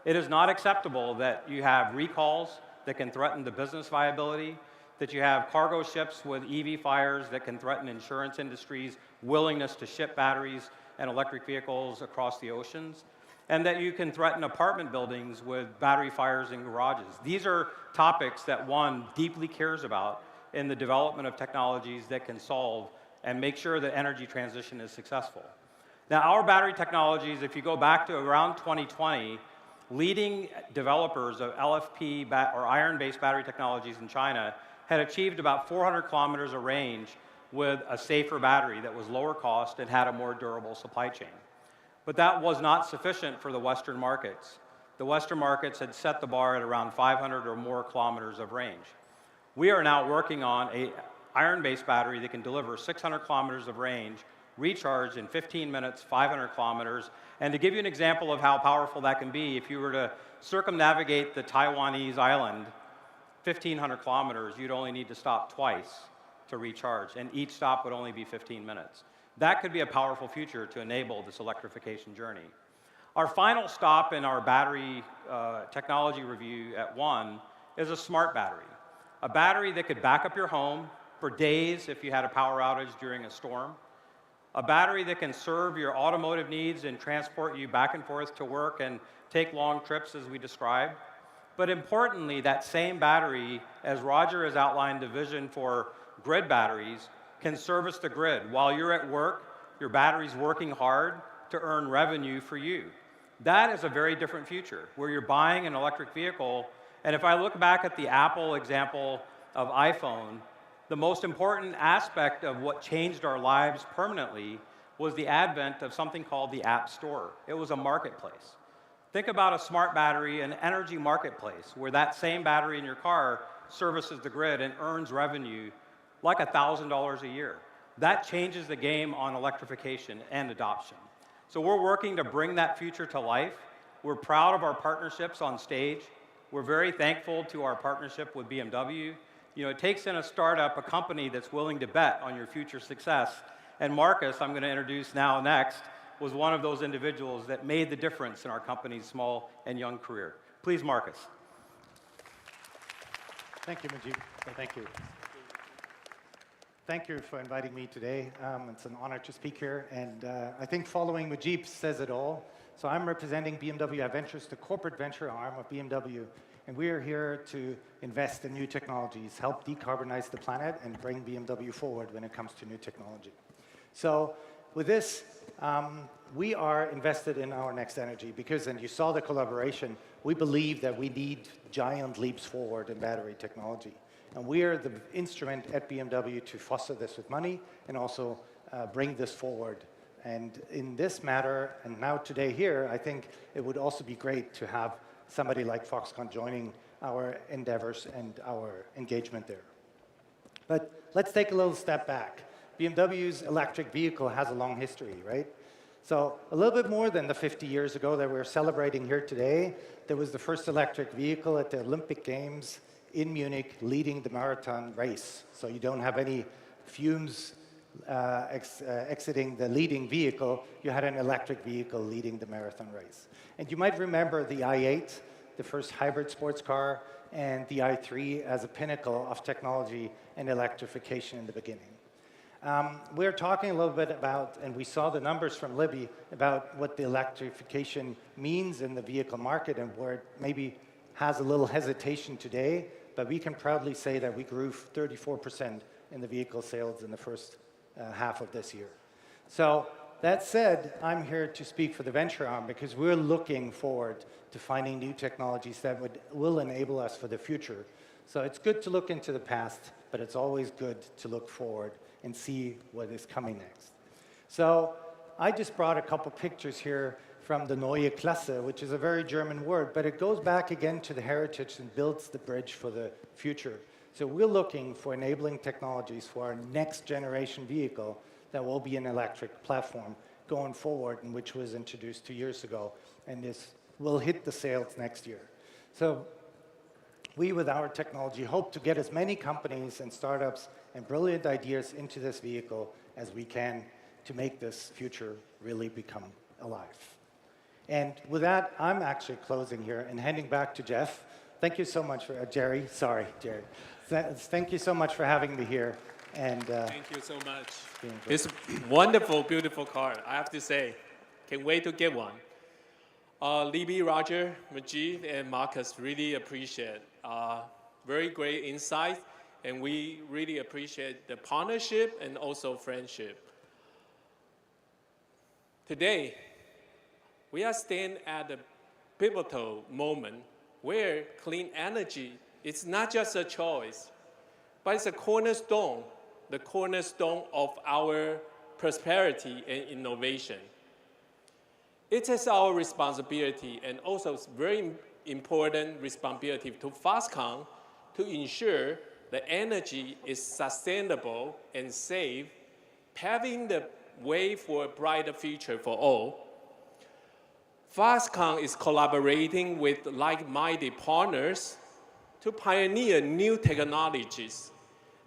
It is not acceptable that you have recalls that can threaten the business viability, that you have cargo ships with EV fires that can threaten insurance industries' willingness to ship batteries and electric vehicles across the oceans, and that you can threaten apartment buildings with battery fires in garages. These are topics that One deeply cares about in the development of technologies that can solve and make sure that energy transition is successful. Now, our battery technologies, if you go back to around 2020, leading developers of LFP or iron-based battery technologies in China had achieved about 400 kilometers of range with a safer battery that was lower cost and had a more durable supply chain. But that was not sufficient for the Western markets. The Western markets had set the bar at around 500 or more kilometers of range. We are now working on an iron-based battery that can deliver 600 kilometers of range, recharge in 15 minutes, 500 kilometers. And to give you an example of how powerful that can be, if you were to circumnavigate the Taiwanese island 1,500 kilometers, you'd only need to stop twice to recharge, and each stop would only be 15 minutes. That could be a powerful future to enable this electrification journey. Our final stop in our battery technology review at One is a smart battery. A battery that could back up your home for days if you had a power outage during a storm. A battery that can serve your automotive needs and transport you back and forth to work and take long trips as we described. But importantly, that same battery, as Roger has outlined the vision for grid batteries, can service the grid. While you're at work, your battery's working hard to earn revenue for you. That is a very different future, where you're buying an electric vehicle. And if I look back at the Apple example of iPhone, the most important aspect of what changed our lives permanently was the advent of something called the App Store. It was a marketplace. Think about a smart battery, an energy marketplace, where that same battery in your car services the grid and earns revenue like $1,000 a year. That changes the game on electrification and adoption. So we're working to bring that future to life. We're proud of our partnerships on stage. We're very thankful to our partnership with BMW. You know, it takes in a startup, a company that's willing to bet on your future success. And Marcus, I'm going to introduce now next, was one of those individuals that made the difference in our company's small and young career. Please, Marcus. Thank you, Majid. Thank you. Thank you for inviting me today. It's an honor to speak here, and I think following Majid says it all. So I'm representing BMW Ventures, the corporate venture arm of BMW, and we are here to invest in new technologies, help decarbonize the planet, and bring BMW forward when it comes to new technology. So with this, we are invested in our next energy because, and you saw the collaboration, we believe that we need giant leaps forward in battery technology. And we are the instrument at BMW to foster this with money and also bring this forward. And in this matter, and now today here, I think it would also be great to have somebody like Foxconn joining our endeavors and our engagement there. But let's take a little step back. BMW's electric vehicle has a long history, right? So a little bit more than the 50 years ago that we're celebrating here today, there was the first electric vehicle at the Olympic Games in Munich leading the marathon race. So you don't have any fumes exiting the leading vehicle. You had an electric vehicle leading the marathon race. And you might remember the i8, the first hybrid sports car, and the i3 as a pinnacle of technology and electrification in the beginning. We're talking a little bit about, and we saw the numbers from Libby, about what the electrification means in the vehicle market and where it maybe has a little hesitation today, but we can proudly say that we grew 34% in the vehicle sales in the first half of this year. So that said, I'm here to speak for the venture arm because we're looking forward to finding new technologies that will enable us for the future. So it's good to look into the past, but it's always good to look forward and see what is coming next. So I just brought a couple pictures here from the Neue Klasse, which is a very German word, but it goes back again to the heritage and builds the bridge for the future. So we're looking for enabling technologies for our next generation vehicle that will be an electric platform going forward, and which was introduced 2 years ago, and this will hit the sales next year. So we, with our technology, hope to get as many companies and startups and brilliant ideas into this vehicle as we can to make this future really become alive. And with that, I'm actually closing here and handing back to Jeff. Thank you so much for, Jerry. Sorry, Jerry. Thank you so much for having me here. And thank you so much. It's a wonderful, beautiful car, I have to say. Can't wait to get one. Libby, Roger, Majid, and Marcus really appreciate very great insight, and we really appreciate the partnership and also friendship. Today, we are standing at a pivotal moment where clean energy is not just a choice, but it's a cornerstone, the cornerstone of our prosperity and innovation. It is our responsibility and also very important responsibility to Foxconn to ensure the energy is sustainable and safe, paving the way for a brighter future for all. Foxconn is collaborating with like-minded partners to pioneer new technologies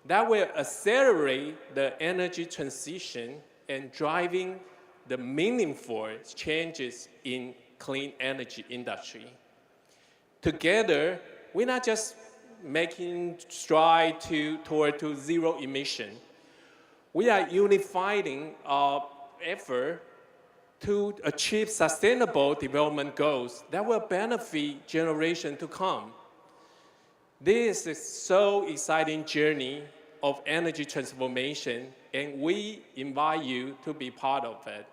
that will accelerate the energy transition and driving the meaningful changes in clean energy industry. Together, we're not just making stride toward zero emission. We are unifying our effort to achieve sustainable development goals that will benefit generations to come. This is so exciting journey of energy transformation, and we invite you to be part of it.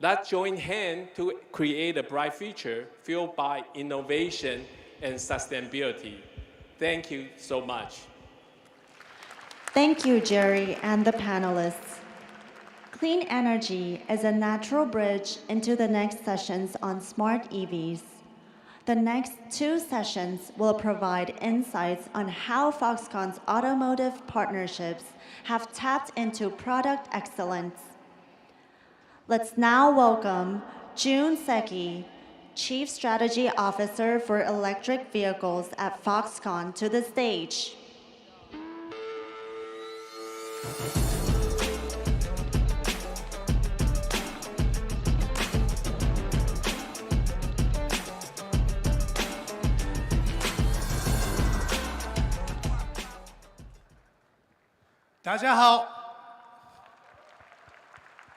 Let's join hands to create a bright future fueled by innovation and sustainability. Thank you so much. Thank you, Jerry, and the panelists. Clean energy is a natural bridge into the next sessions on smart EVs. The next 2 sessions will provide insights on how Foxconn's automotive partnerships have tapped into product excellence. Let's now welcome Jun Seki, Chief Strategy Officer for Electric Vehicles at Foxconn, to the stage.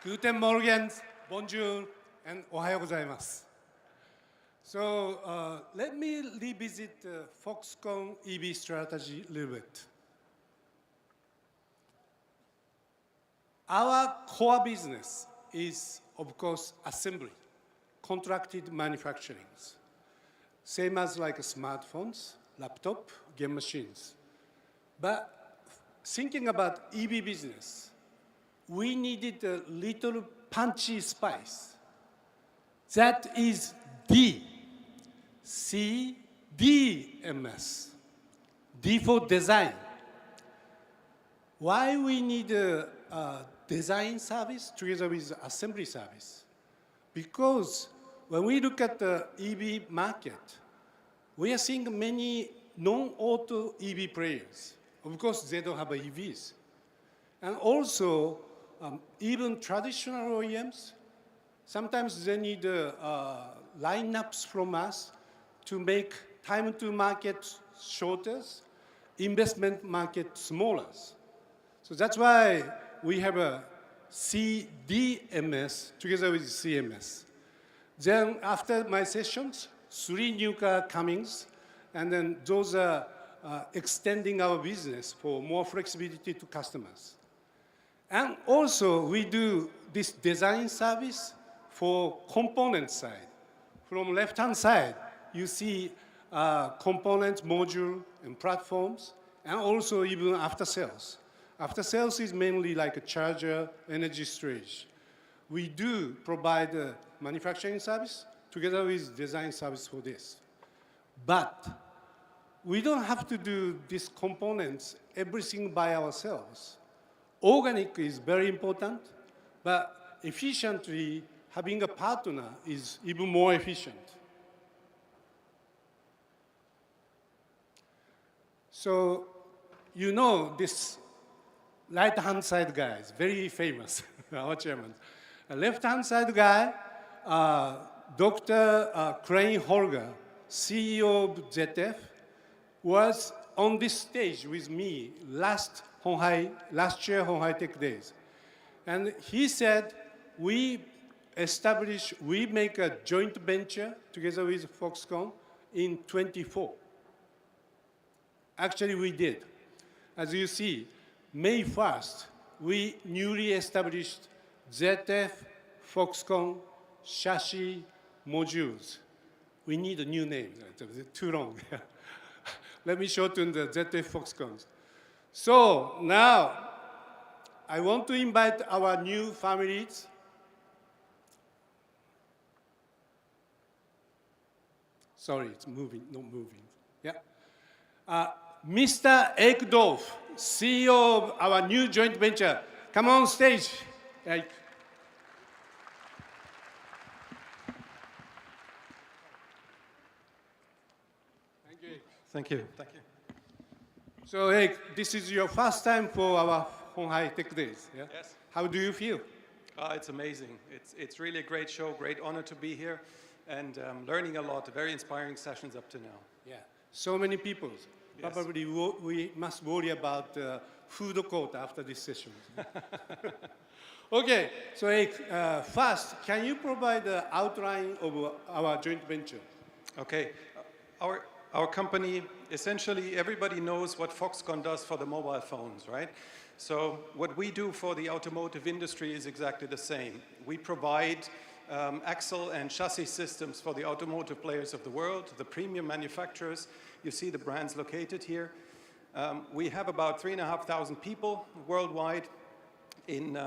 Guten Morgen, bonjour, and ohayo gozaimasu. So let me revisit Foxconn EV strategy a little bit. Our core business is, of course, assembly, contracted manufacturing. Same as like smartphones, laptop, game machines. But thinking about EV business, we needed a little punchy spice. That is D, C, DMS. D for design. Why we need a design service together with assembly service? Because when we look at the EV market, we are seeing many non-auto EV players. Of course, they don't have EVs. And also, even traditional OEMs, sometimes they need lineups from us to make time to market shorter, investment market smaller. So that's why we have a CDMS together with CMS. Then after my sessions, 3 new car comings, and then those are extending our business for more flexibility to customers. And also, we do this design service for component side. From left-hand side, you see components, module, and platforms, and also even after sales. After sales is mainly like a charger, energy storage. We do provide a manufacturing service together with design service for this. But we don't have to do these components, everything by ourselves. Organic is very important, but efficiently having a partner is even more efficient. So, you know this right-hand side guy is very famous, our chairman. Left-hand side guy, Dr. Crane Holger, CEO of ZF, was on this stage with me last year Honghai Tech Days. And he said, we make a joint venture together with Foxconn in 24. Actually, we did. As you see, May 1st, we newly established ZF, Foxconn, chassis, modules. We need a new name, it's too long. Let me shorten the ZF Foxconn. So now, I want to invite our new families. Sorry, it's moving, not moving. Yeah. Mr. Ekdorf, CEO of our new joint venture. Come on stage. Thank you. Thank you. Thank you. So, Ek, this is your first time for our Honghai Tech Days. Yeah? Yes. How do you feel? It's amazing. It's really a great show, great honor to be here, and learning a lot, very inspiring sessions up to now. Yeah, so many people. Yes. Probably we must worry about food court after this session. Okay, so first, can you provide the outline of our joint venture? Okay, our company, essentially everybody knows what Foxconn does for the mobile phones, right? So what we do for the automotive industry is exactly the same. We provide axle and chassis systems for the automotive players of the world, the premium manufacturers. You see the brands located here. We have about 3,500 people worldwide in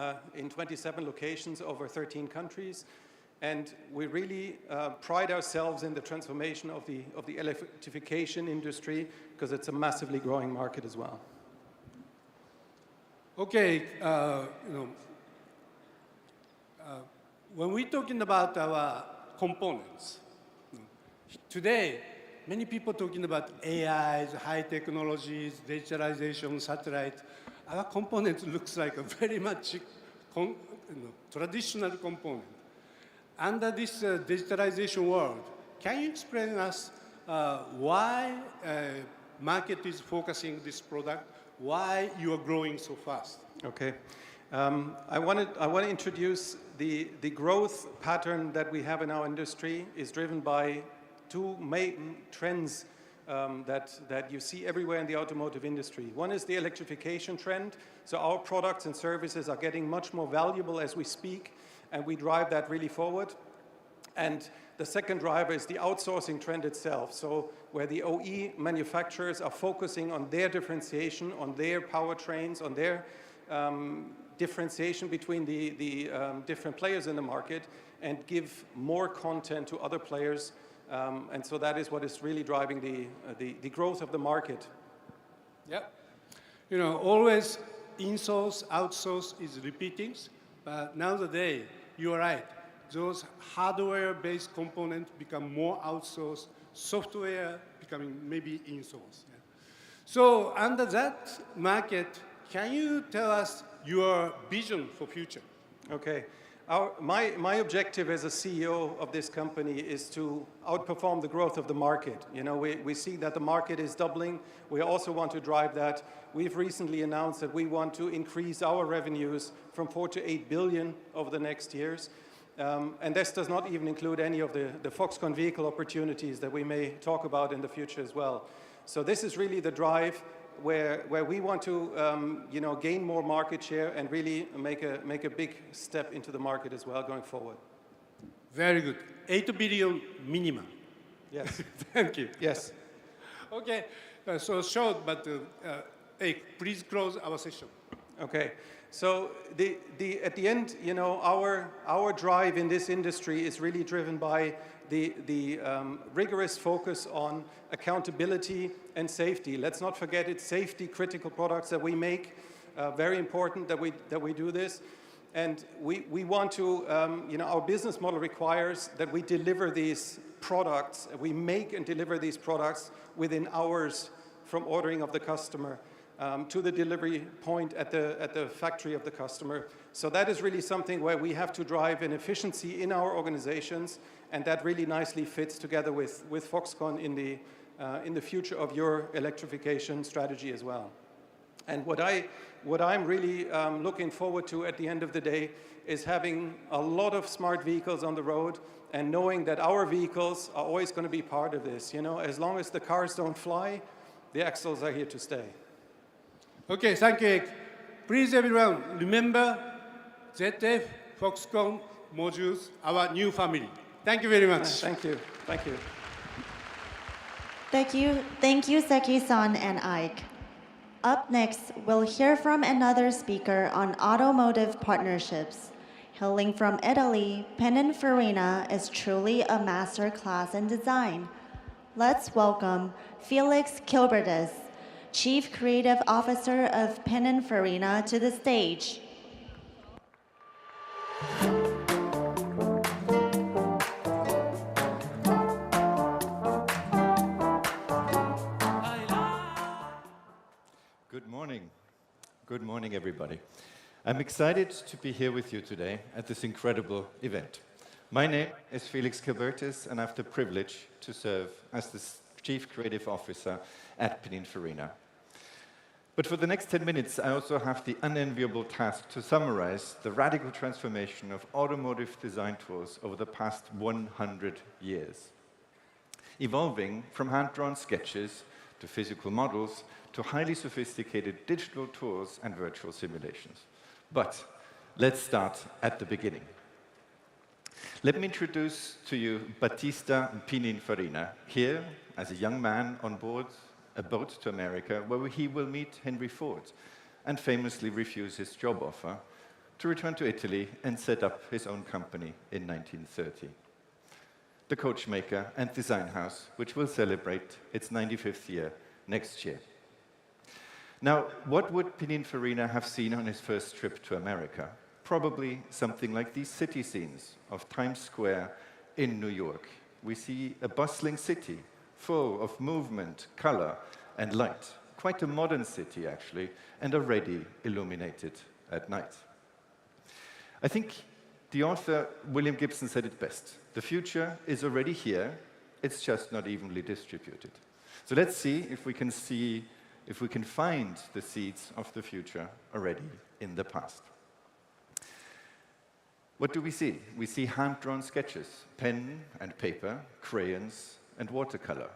27 locations over 13 countries. And we really pride ourselves in the transformation of the electrification industry because it's a massively growing market as well. Okay, when we're talking about our components, today, many people talking about AIs, high technologies, digitalization, satellite. Our component looks like a very much traditional component. Under this digitalization world, can you explain us why market is focusing this product, why you are growing so fast? Okay. I want to introduce the growth pattern that we have in our industry is driven by two main trends that you see everywhere in the automotive industry. One is the electrification trend. So our products and services are getting much more valuable as we speak, and we drive that really forward. And the second driver is the outsourcing trend itself. So where the OE manufacturers are focusing on their differentiation, on their powertrains, on their differentiation between the different players in the market, and give more content to other players And so that is what is really driving the growth of the market. Yep. You know, always in-source, outsource is repeating, but nowadays, you are right. Those hardware-based components become more outsourced, software becoming maybe in-source. Yeah. So under that market, can you tell us your vision for future? Okay. My objective as a CEO of this company is to outperform the growth of the market. You know, we see that the market is doubling. We also want to drive that. We've recently announced that we want to increase our revenues from 4 to 8 billion over the next years. And this does not even include any of the Foxconn vehicle opportunities that we may talk about in the future as well. So this is really the drive where we want to you know, gain more market share and really make a big step into the market as well going forward. Very good. 8 billion minimum. Yes. Thank you. Yes. Okay. So short, but hey, please close our session. Okay. So at the end, you know, our drive in this industry is really driven by the rigorous focus on accountability and safety. Let's not forget it's safety critical products that we make. Very important that we do this. And we want to, you know, our business model requires that we deliver these products, we make and deliver these products within hours from ordering of the customer. To the delivery point at the factory of the customer. So that is really something where we have to drive an efficiency in our organizations, and that really nicely fits together with Foxconn in the future of your electrification strategy as well. And what I'm really looking forward to at the end of the day is having a lot of smart vehicles on the road and knowing that our vehicles are always going to be part of this. You know, as long as the cars don't fly, the axles are here to stay. Okay, thank you. Please, everyone, remember ZF Foxconn modules, our new family. Thank you very much. Thank you. Thank you. Thank you, Seki-san and Ike. Up next, we'll hear from another speaker on automotive partnerships. Hailing from Italy, Pininfarina is truly a master class in design. Let's welcome Felix Kilbertis, Chief Creative Officer of Pininfarina, to the stage. Good morning. Good morning, everybody. I'm excited to be here with you today at this incredible event. My name is Felix Kilbertis, and I have the privilege to serve as the Chief Creative Officer at Pininfarina. But for the next 10 minutes, I also have the unenviable task to summarize the radical transformation of automotive design tools over the past 100 years, evolving from hand-drawn sketches to physical models to highly sophisticated digital tools and virtual simulations. But let's start at the beginning. Let me introduce to you Battista Pininfarina, here as a young man on board a boat to America, where he will meet Henry Ford and famously refuse his job offer to return to Italy and set up his own company in 1930. The coachmaker and design house, which will celebrate its 95th year next year. Now, what would Pininfarina have seen on his first trip to America? Probably something like these city scenes of Times Square in New York. We see a bustling city full of movement, color, and light. Quite a modern city, actually, and already illuminated at night. I think the author, William Gibson, said it best. The future is already here, it's just not evenly distributed. So let's see if we can find the seeds of the future already in the past. What do we see? We see hand-drawn sketches, pen and paper, crayons, and watercolor.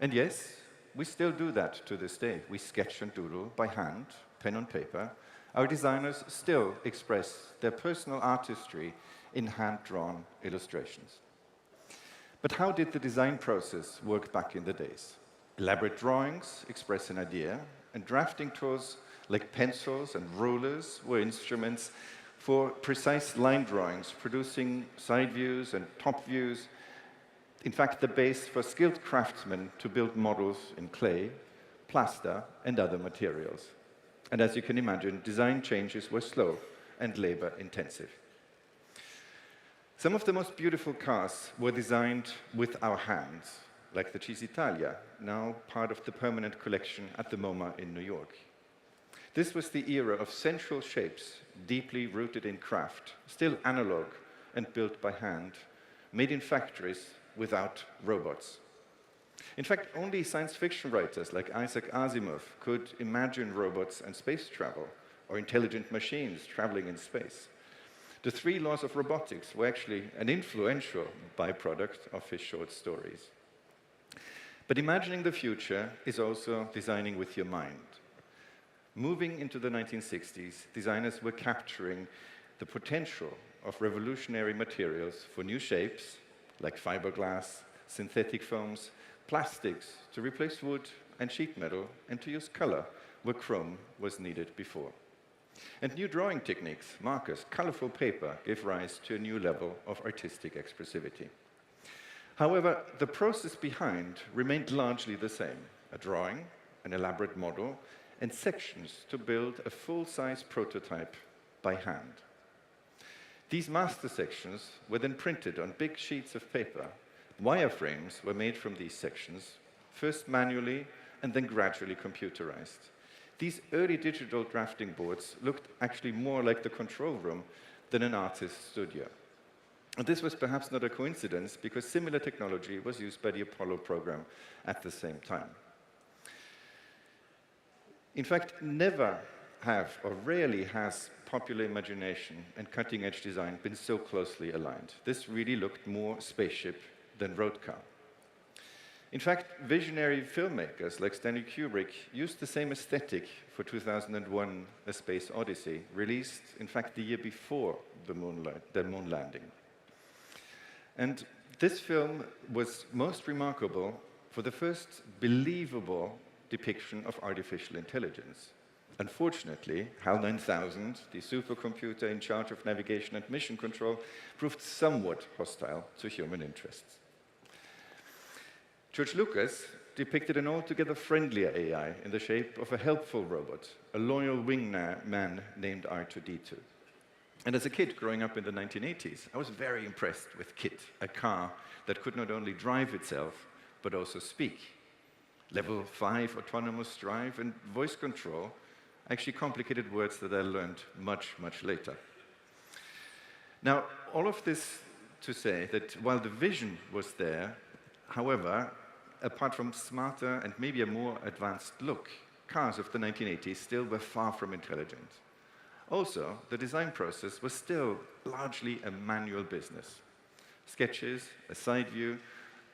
And yes, we still do that to this day. We sketch and doodle by hand, pen on paper. Our designers still express their personal artistry in hand-drawn illustrations. But how did the design process work back in the days? Elaborate drawings express an idea, and drafting tools like pencils and rulers were instruments for precise line drawings, producing side views and top views In fact, the base for skilled craftsmen to build models in clay, plaster, and other materials. And as you can imagine, design changes were slow and labor-intensive. Some of the most beautiful cars were designed with our hands, like the Cisitalia, now part of the permanent collection at the MoMA in New York. This was the era of sensual shapes, deeply rooted in craft, still analog and built by hand, made in factories without robots. In fact, only science fiction writers like Isaac Asimov could imagine robots and space travel, or intelligent machines traveling in space. The 3 laws of robotics were actually an influential byproduct of his short stories. But imagining the future is also designing with your mind. Moving into the 1960s, designers were capturing the potential of revolutionary materials for new shapes, like fiberglass, synthetic foams, plastics to replace wood and sheet metal, and to use color where chrome was needed before. And new drawing techniques, markers, colorful paper gave rise to a new level of artistic expressivity. However, the process behind remained largely the same: a drawing, an elaborate model, and sections to build a full-size prototype by hand. These master sections were then printed on big sheets of paper. Wireframes were made from these sections, first manually and then gradually computerized. These early digital drafting boards looked actually more like the control room than an artist's studio. And this was perhaps not a coincidence, because similar technology was used by the Apollo program at the same time. In fact, never have, or rarely has, popular imagination and cutting-edge design been so closely aligned. This really looked more spaceship than road car. In fact, visionary filmmakers like Stanley Kubrick used the same aesthetic for 2001: A Space Odyssey, released, in fact, the year before the moon landing. And this film was most remarkable for the first believable depiction of artificial intelligence. Unfortunately, HAL 9000, the supercomputer in charge of navigation and mission control, proved somewhat hostile to human interests. George Lucas depicted an altogether friendlier AI in the shape of a helpful robot, a loyal wingman named R2-D2. And as a kid growing up in the 1980s, I was very impressed with KITT, a car that could not only drive itself, but also speak. Level 5 autonomous drive and voice control, actually complicated words that I learned much, much later. Now, all of this to say that while the vision was there, however, apart from smarter and maybe a more advanced look, cars of the 1980s still were far from intelligent. Also, the design process was still largely a manual business. Sketches, a side view,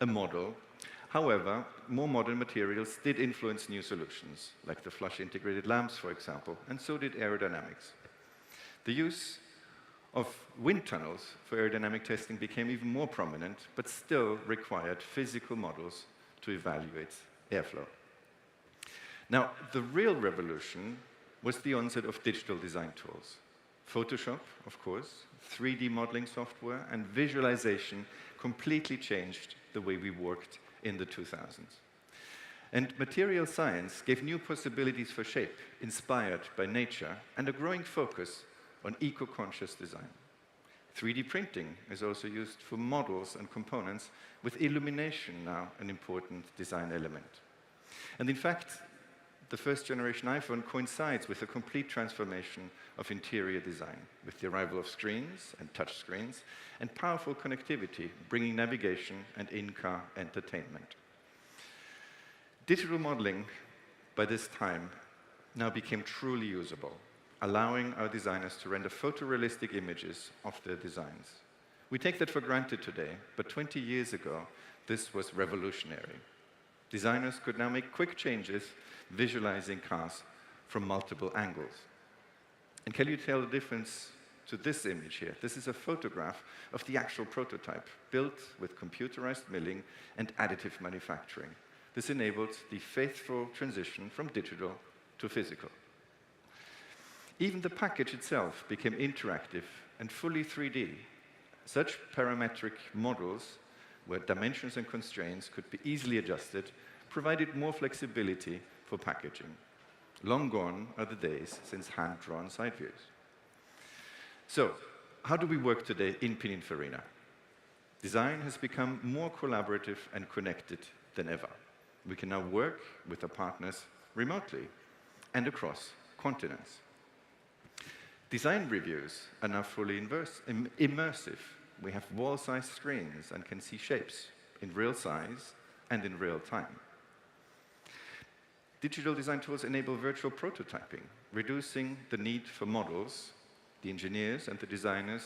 a model. However, more modern materials did influence new solutions, like the flush integrated lamps, for example, and so did aerodynamics. The use of wind tunnels for aerodynamic testing became even more prominent, but still required physical models to evaluate airflow. Now, the real revolution was the onset of digital design tools. Photoshop, of course, 3D modeling software, and visualization completely changed the way we worked in the 2000s. And material science gave new possibilities for shape, inspired by nature, and a growing focus on eco-conscious design. 3D printing is also used for models and components, with illumination now an important design element. And in fact, the first generation iPhone coincides with a complete transformation of interior design, with the arrival of screens and touch screens, and powerful connectivity, bringing navigation and in-car entertainment. Digital modeling, by this time, now became truly usable, allowing our designers to render photorealistic images of their designs. We take that for granted today, but 20 years ago, this was revolutionary. Designers could now make quick changes, visualizing cars from multiple angles. And can you tell the difference to this image here? This is a photograph of the actual prototype, built with computerized milling and additive manufacturing. This enabled the faithful transition from digital to physical. Even the package itself became interactive and fully 3D. Such parametric models where dimensions and constraints could be easily adjusted, provided more flexibility for packaging. Long gone are the days since hand-drawn side views. So, how do we work today in Pininfarina? Design has become more collaborative and connected than ever. We can now work with our partners remotely and across continents. Design reviews are now fully immersive. We have wall-sized screens and can see shapes in real size and in real time. Digital design tools enable virtual prototyping, reducing the need for models. The engineers and the designers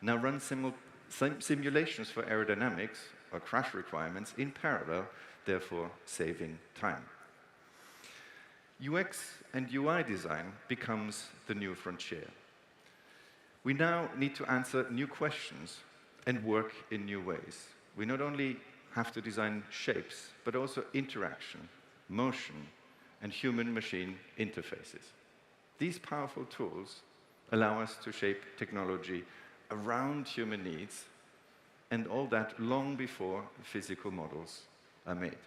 now run simulations for aerodynamics or crash requirements in parallel, therefore saving time. UX and UI design becomes the new frontier. We now need to answer new questions and work in new ways. We not only have to design shapes, but also interaction, motion, and human-machine interfaces. These powerful tools allow us to shape technology around human needs, and all that long before physical models are made.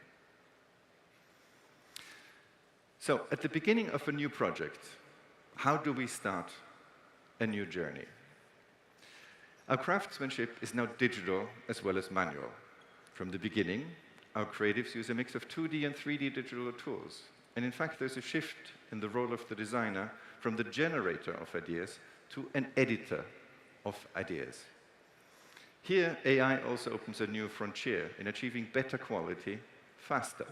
So, at the beginning of a new project, how do we start a new journey? Our craftsmanship is now digital as well as manual. From the beginning, our creatives use a mix of 2D and 3D digital tools. And in fact, there's a shift in the role of the designer from the generator of ideas to an editor of ideas. Here, AI also opens a new frontier in achieving better quality faster.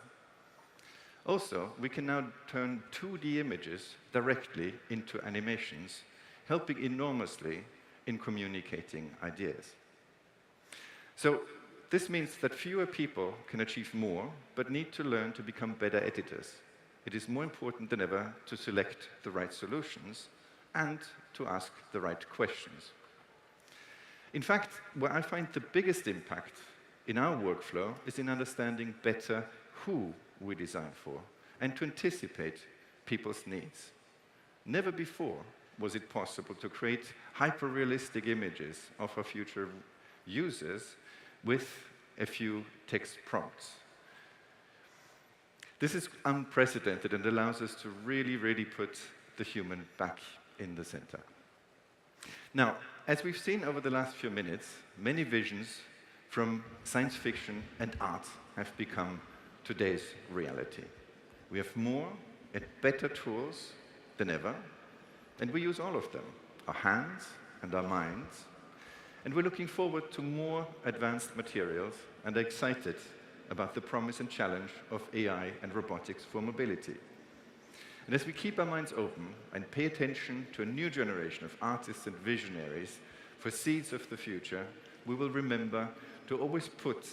Also, we can now turn 2D images directly into animations, helping enormously in communicating ideas. So, this means that fewer people can achieve more, but need to learn to become better editors. It is more important than ever to select the right solutions and to ask the right questions. In fact, where I find the biggest impact in our workflow is in understanding better who we design for and to anticipate people's needs. Never before was it possible to create hyper-realistic images of our future users with a few text prompts. This is unprecedented and allows us to really put the human back in the center. Now, as we've seen over the last few minutes, many visions from science fiction and art have become today's reality. We have more and better tools than ever, and we use all of them, our hands and our minds. And we're looking forward to more advanced materials and are excited about the promise and challenge of AI and robotics for mobility. And as we keep our minds open and pay attention to a new generation of artists and visionaries for seeds of the future, we will remember to always put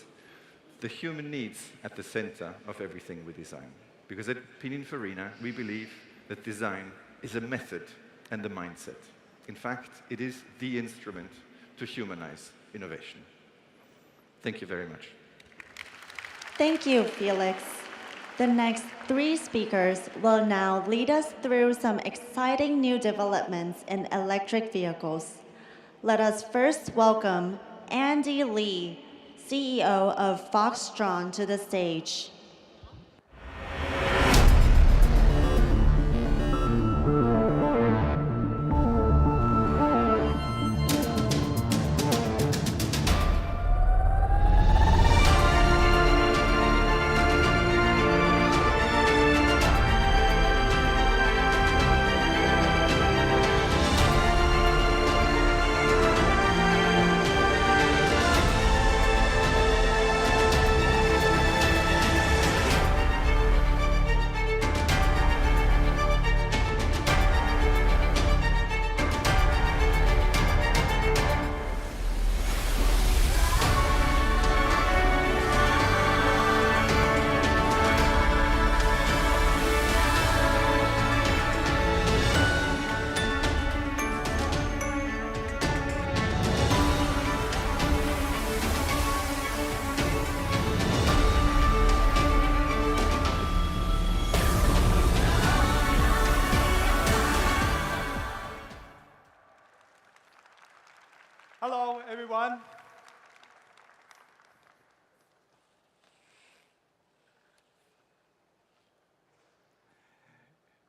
the human needs at the center of everything we design. Because at Pininfarina, we believe that design is a method and a mindset. In fact, it is the instrument to humanize innovation. Thank you very much. Thank you, Felix. The next 3 speakers will now lead us through some exciting new developments in electric vehicles. Let us first welcome Andy Lee, CEO of Foxconn, to the stage. Hello, everyone.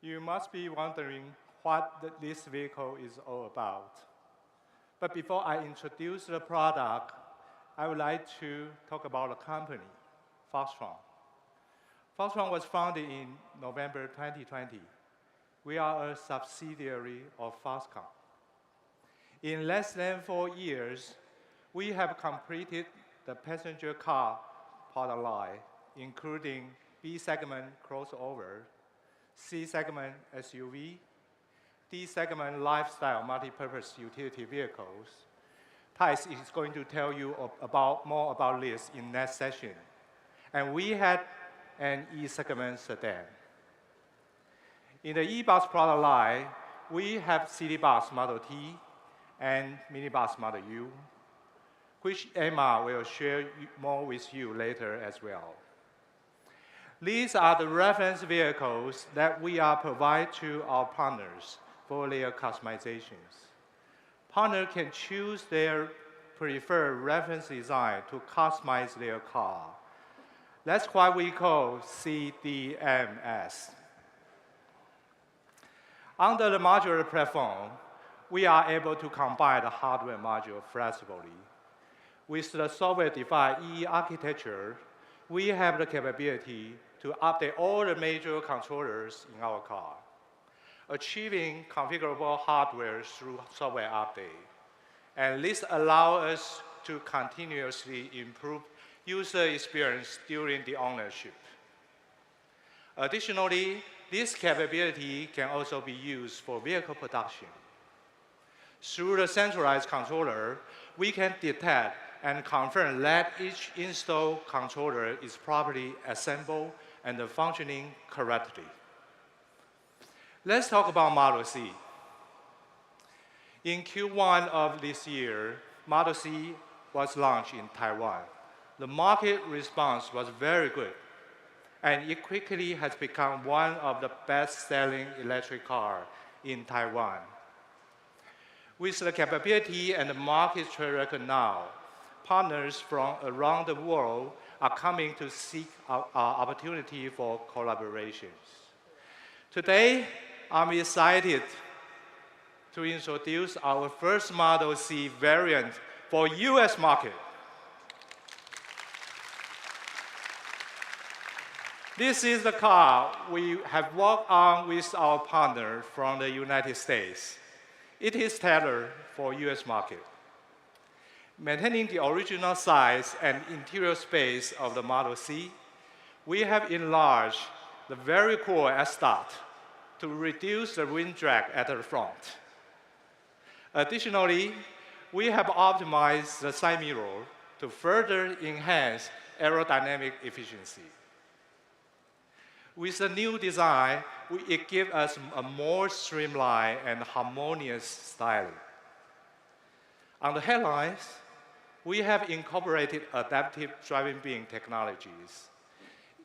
You must be wondering what this vehicle is all about. But before I introduce the product, I would like to talk about the company, Foxconn. Foxconn was founded in November 2020. We are a subsidiary of Foxconn. In less than 4 years, we have completed the passenger car product line, including B-segment crossover, C-segment SUV, D-segment lifestyle multi-purpose utility vehicles. Thijs is going to tell you more about this in next session. And we had an E-segment sedan. In the e-bus product line, we have city bus Model T and minibus Model U, which Emma will share more with you later as well. These are the reference vehicles that we are providing to our partners for their customizations. Partners can choose their preferred reference design to customize their car. That's what we call CDMS. Under the modular platform, we are able to combine the hardware module flexibly. With the software-defined EE architecture, we have the capability to update all the major controllers in our car, achieving configurable hardware through software update. And this allows us to continuously improve user experience during the ownership. Additionally, this capability can also be used for vehicle production. Through the centralized controller, we can detect and confirm that each installed controller is properly assembled and functioning correctly. Let's talk about Model C. In Q1 of this year, Model C was launched in Taiwan. The market response was very good, and it quickly has become one of the best-selling electric cars in Taiwan. With the capability and the market track record now, partners from around the world are coming to seek opportunity for collaborations. Today, I'm excited to introduce our first Model C variant for US market. This is the car we have worked on with our partner from the United States. It is tailored for US market. Maintaining the original size and interior space of the Model C, we have enlarged the very cool S-Start to reduce the wind drag at the front. Additionally, we have optimized the side mirror to further enhance aerodynamic efficiency. With the new design, it gives us a more streamlined and harmonious styling. On the headlines, we have incorporated adaptive driving beam technologies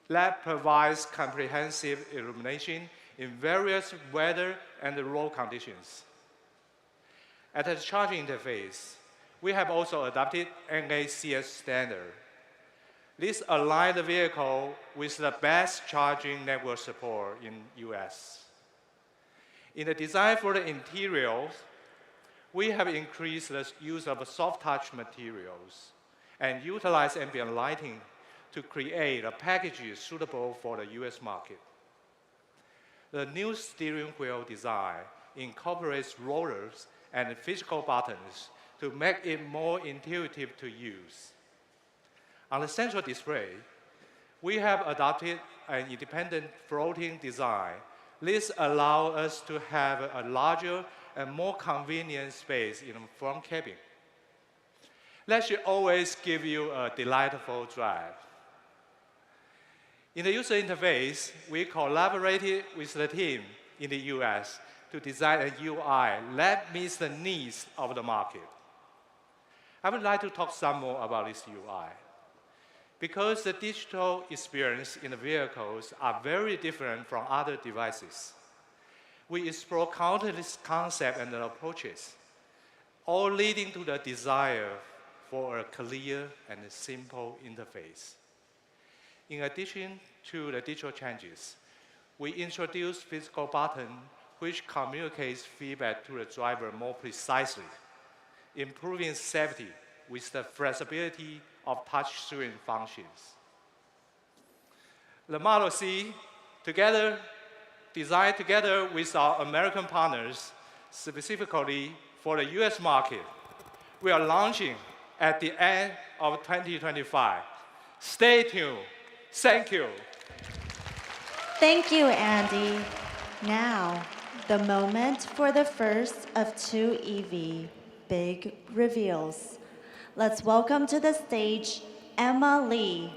that provides comprehensive illumination in various weather and road conditions. At the charging interface, we have also adopted NACS standard. This aligns the vehicle with the best charging network support in US. In the design for the interiors, we have increased the use of soft touch materials and utilized ambient lighting to create a package suitable for the US market. The new steering wheel design incorporates rollers and physical buttons to make it more intuitive to use. On the central display, we have adopted an independent floating design. This allows us to have a larger and more convenient space in the front cabin. That should always give you a delightful drive. In the user interface, we collaborated with the team in the US to design a UI that meets the needs of the market. I would like to talk some more about this UI. Because the digital experience in the vehicles are very different from other devices, we explore countless concepts and approaches, all leading to the desire for a clear and simple interface. In addition to the digital changes, we introduced physical button which communicates feedback to the driver more precisely, improving safety with the flexibility of touchscreen functions. The Model C, designed together with our American partners, specifically for the US market, we are launching at the end of 2025. Stay tuned. Thank you. Thank you, Andy. Now, the moment for the first of two EV big reveals. Let's welcome to the stage Emma Lee,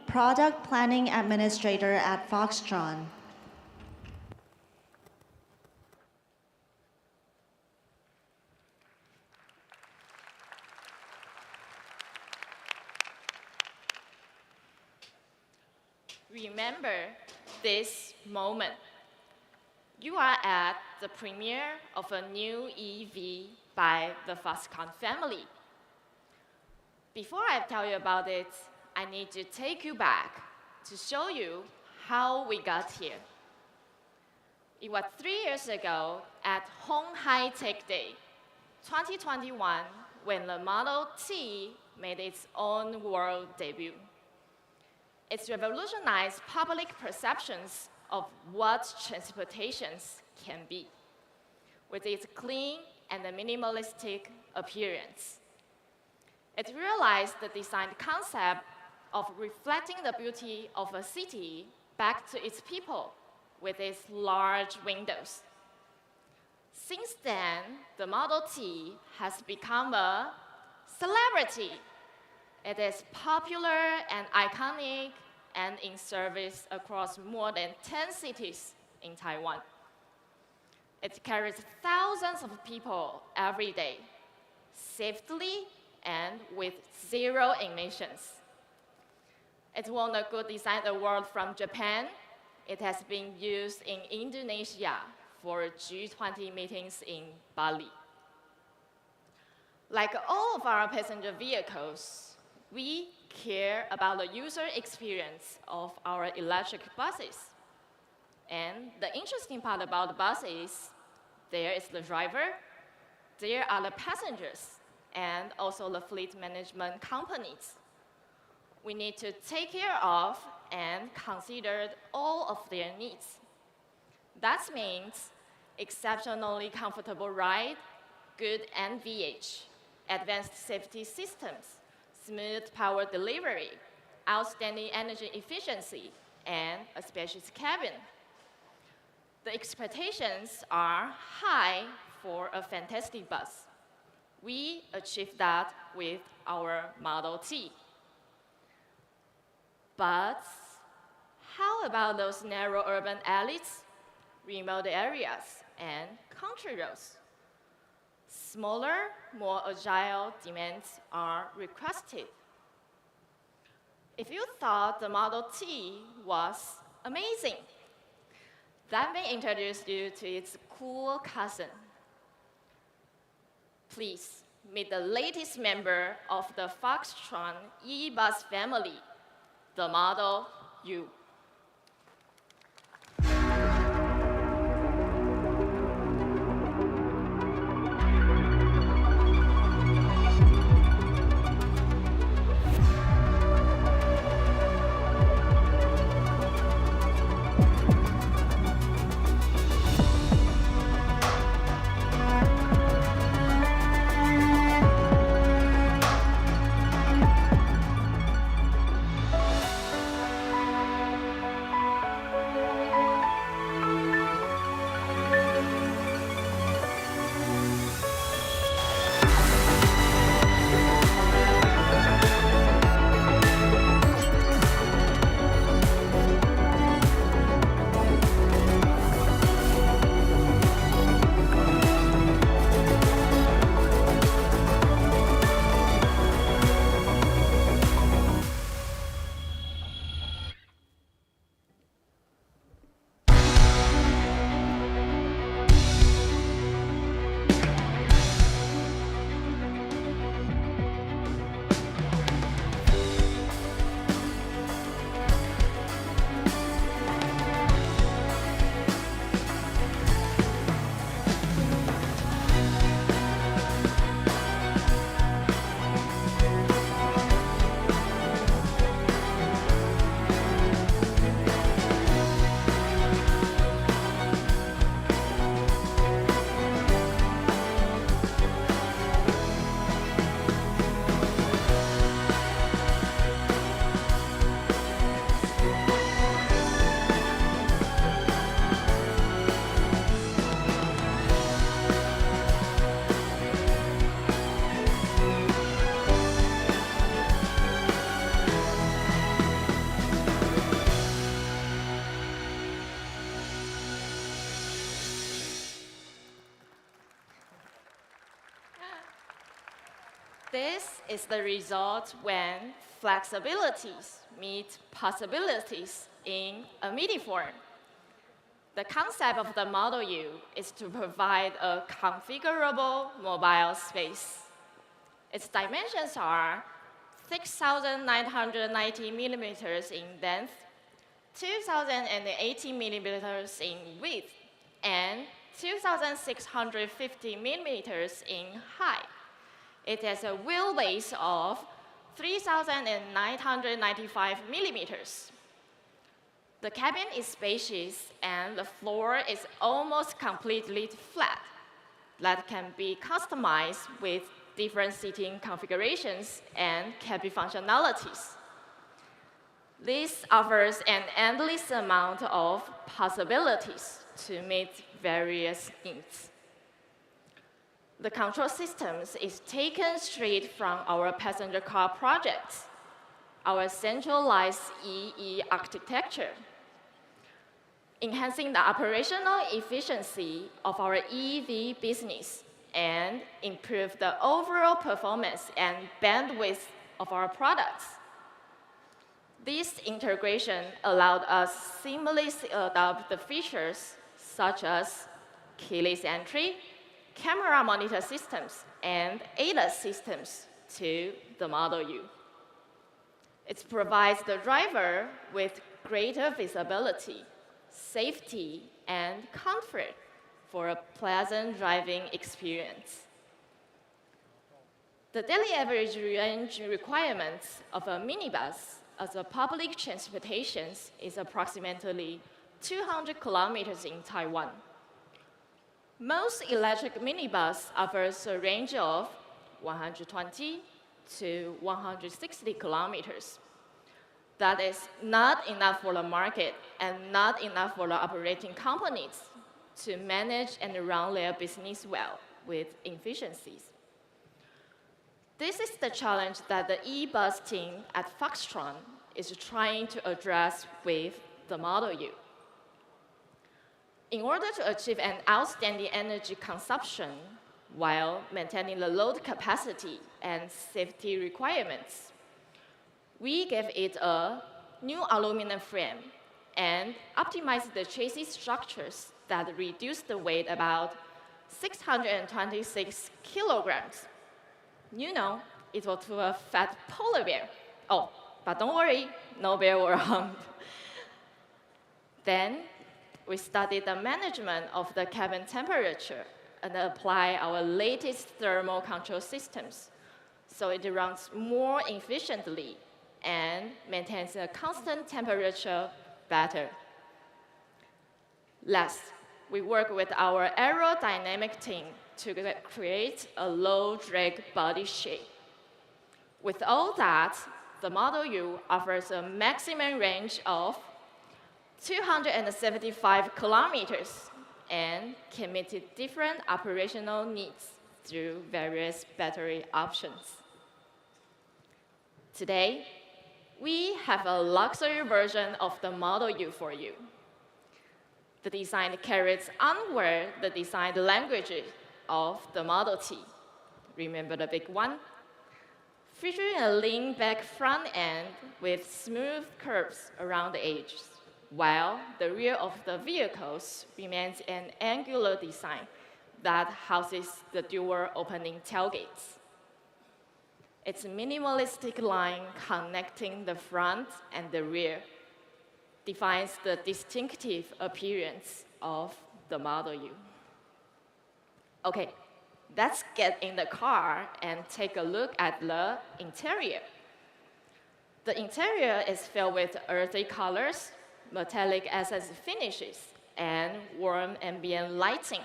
Product Planning Administrator at Foxconn. Remember this moment. You are at the premiere of a new EV by the Foxconn family. Before I tell you about it, I need to take you back to show you how we got here. It was 3 years ago at鴻海Tech Day 2021 when the Model T made its own world debut. It's revolutionized public perceptions of what transportations can be, with its clean and minimalistic appearance. It realized the design concept of reflecting the beauty of a city back to its people with its large windows. Since then, the Model T has become a celebrity. It is popular and iconic and in service across more than 10 cities in Taiwan. It carries thousands of people every day, safely and with 0 emissions. It won a Good Design Award from Japan. It has been used in Indonesia for G20 meetings in Bali. Like all of our passenger vehicles, we care about the user experience of our electric buses. And the interesting part about the buses, there is the driver, there are the passengers, and also the fleet management companies. We need to take care of and consider all of their needs. That means exceptionally comfortable ride, good NVH, advanced safety systems, smooth power delivery, outstanding energy efficiency, and a spacious cabin. The expectations are high for a fantastic bus. We achieved that with our Model T. But how about those narrow urban alleys, remote areas, and country roads? Smaller, more agile demands are requested. If you thought the Model T was amazing, let me introduce you to its cool cousin. Please meet the latest member of the Foxconn e-bus family, the Model U. This is the result when flexibilities meet possibilities in a MIDI form. The concept of the Model U is to provide a configurable mobile space. Its dimensions are 6,990 millimeters in length, 2,080 millimeters in width, and 2,650 millimeters in height. It has a wheelbase of 3,995 millimeters. The cabin is spacious and the floor is almost completely flat. That can be customized with different seating configurations and cabin functionalities. This offers an endless amount of possibilities to meet various needs. The control systems is taken straight from our passenger car projects, our centralized EE architecture, enhancing the operational efficiency of our EV business and improve the overall performance and bandwidth of our products. This integration allowed us seamlessly adopt the features such as keyless entry, camera monitor systems, and ADAS systems to the Model U. It provides the driver with greater visibility, safety, and comfort for a pleasant driving experience. The daily average range requirements of a minibus as a public transportation is approximately 200 kilometers in Taiwan. Most electric minibus offers a range of 120 to 160 kilometers. That is not enough for the market and not enough for the operating companies to manage and run their business well with efficiencies. This is the challenge that the e-bus team at Foxconn is trying to address with the Model U. In order to achieve an outstanding energy consumption while maintaining the load capacity and safety requirements, we gave it a new aluminum frame and optimized the chassis structures that reduced the weight about 626 kilograms. You know, it was to a fat polar bear. Oh, but don't worry, no bear were harmed. Then we studied the management of the cabin temperature and apply our latest thermal control systems so it runs more efficiently and maintains a constant temperature better. Last, we work with our aerodynamic team to create a low-drag body shape. With all that, the Model U offers a maximum range of 275 kilometers and can meet different operational needs through various battery options. Today, we have a luxury version of the Model U for you. The design carries onward the design language of the Model T. Remember the big one? Featuring a lean back front end with smooth curves around the edges, while the rear of the vehicles remains an angular design that houses the dual opening tailgates. Its minimalistic line connecting the front and the rear defines the distinctive appearance of the Model U. Okay, let's get in the car and take a look at the interior. The interior is filled with earthy colors, metallic accent finishes, and warm ambient lighting,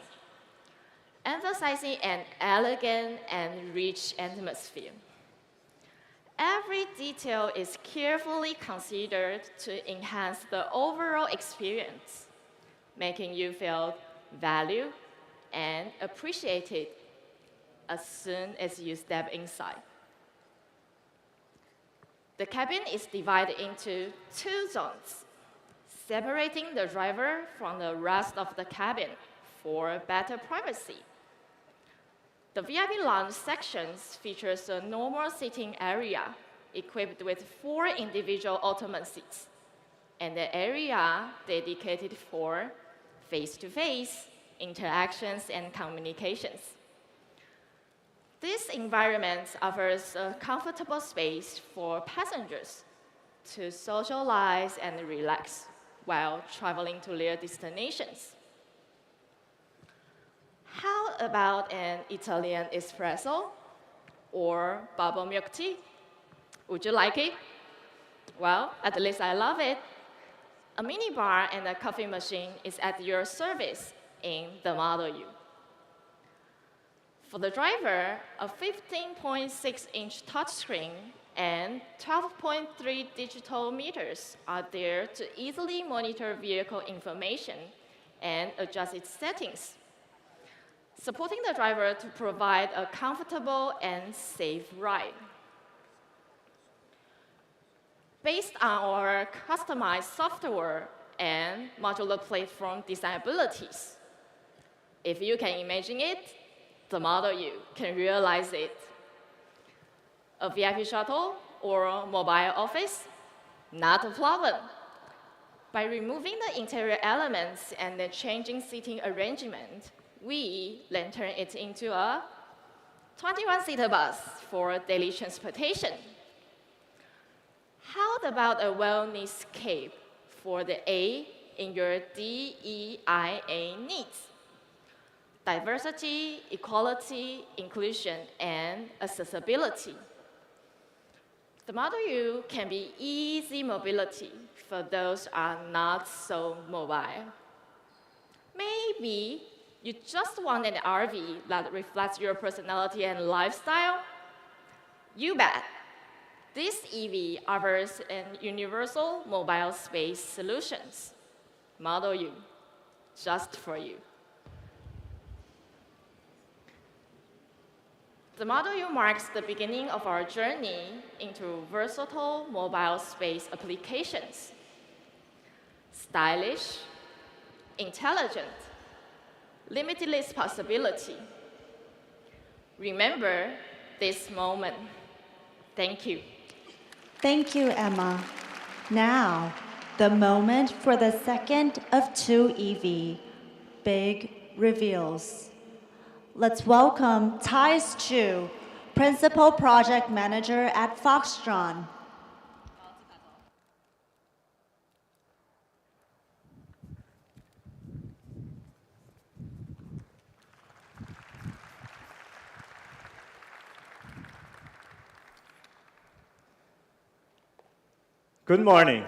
emphasizing an elegant and rich atmosphere. Every detail is carefully considered to enhance the overall experience, making you feel valued and appreciated as soon as you step inside. The cabin is divided into 2 zones, separating the driver from the rest of the cabin for better privacy. The VIP lounge sections features a normal seating area equipped with 4 individual ottoman seats, and an area dedicated for face-to-face interactions and communications. This environment offers a comfortable space for passengers to socialize and relax while traveling to their destinations. How about an Italian espresso or bubble milk tea? Would you like it? Well, at least I love it. A minibar and a coffee machine is at your service in the Model U. For the driver, a 15.6-inch touchscreen and 12.3 digital meters are there to easily monitor vehicle information and adjust its settings, supporting the driver to provide a comfortable and safe ride. Based on our customized software and modular platform design abilities, if you can imagine it, the Model U can realize it. A VIP shuttle or a mobile office? Not a problem. By removing the interior elements and the changing seating arrangement, we then turn it into a 21-seater bus for daily transportation. How about a wellness cape for the A in your DEIA needs? Diversity, equality, inclusion, and accessibility. The Model U can be easy mobility for those who are not so mobile. Maybe you just want an RV that reflects your personality and lifestyle? You bet. This EV offers an universal mobile space solutions. Model U, just for you. The Model U marks the beginning of our journey into versatile mobile space applications. Stylish, intelligent, limitless possibility. Remember this moment. Thank you. Thank you, Emma. Now, the moment for the second of 2 EV, big reveals. Let's welcome Thijs Chu, Principal Project Manager at Foxconn. Good morning.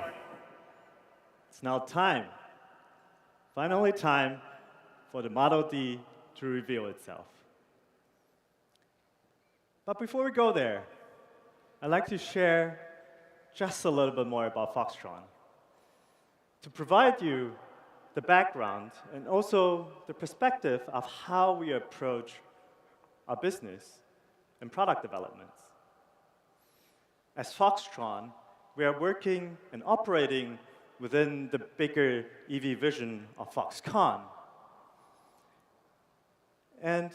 It's now time, finally time, for the Model D to reveal itself. But before we go there, I'd like to share just a little bit more about Foxconn, to provide you the background and also the perspective of how we approach our business and product developments. As Foxconn, we are working and operating within the bigger EV vision of Foxconn. And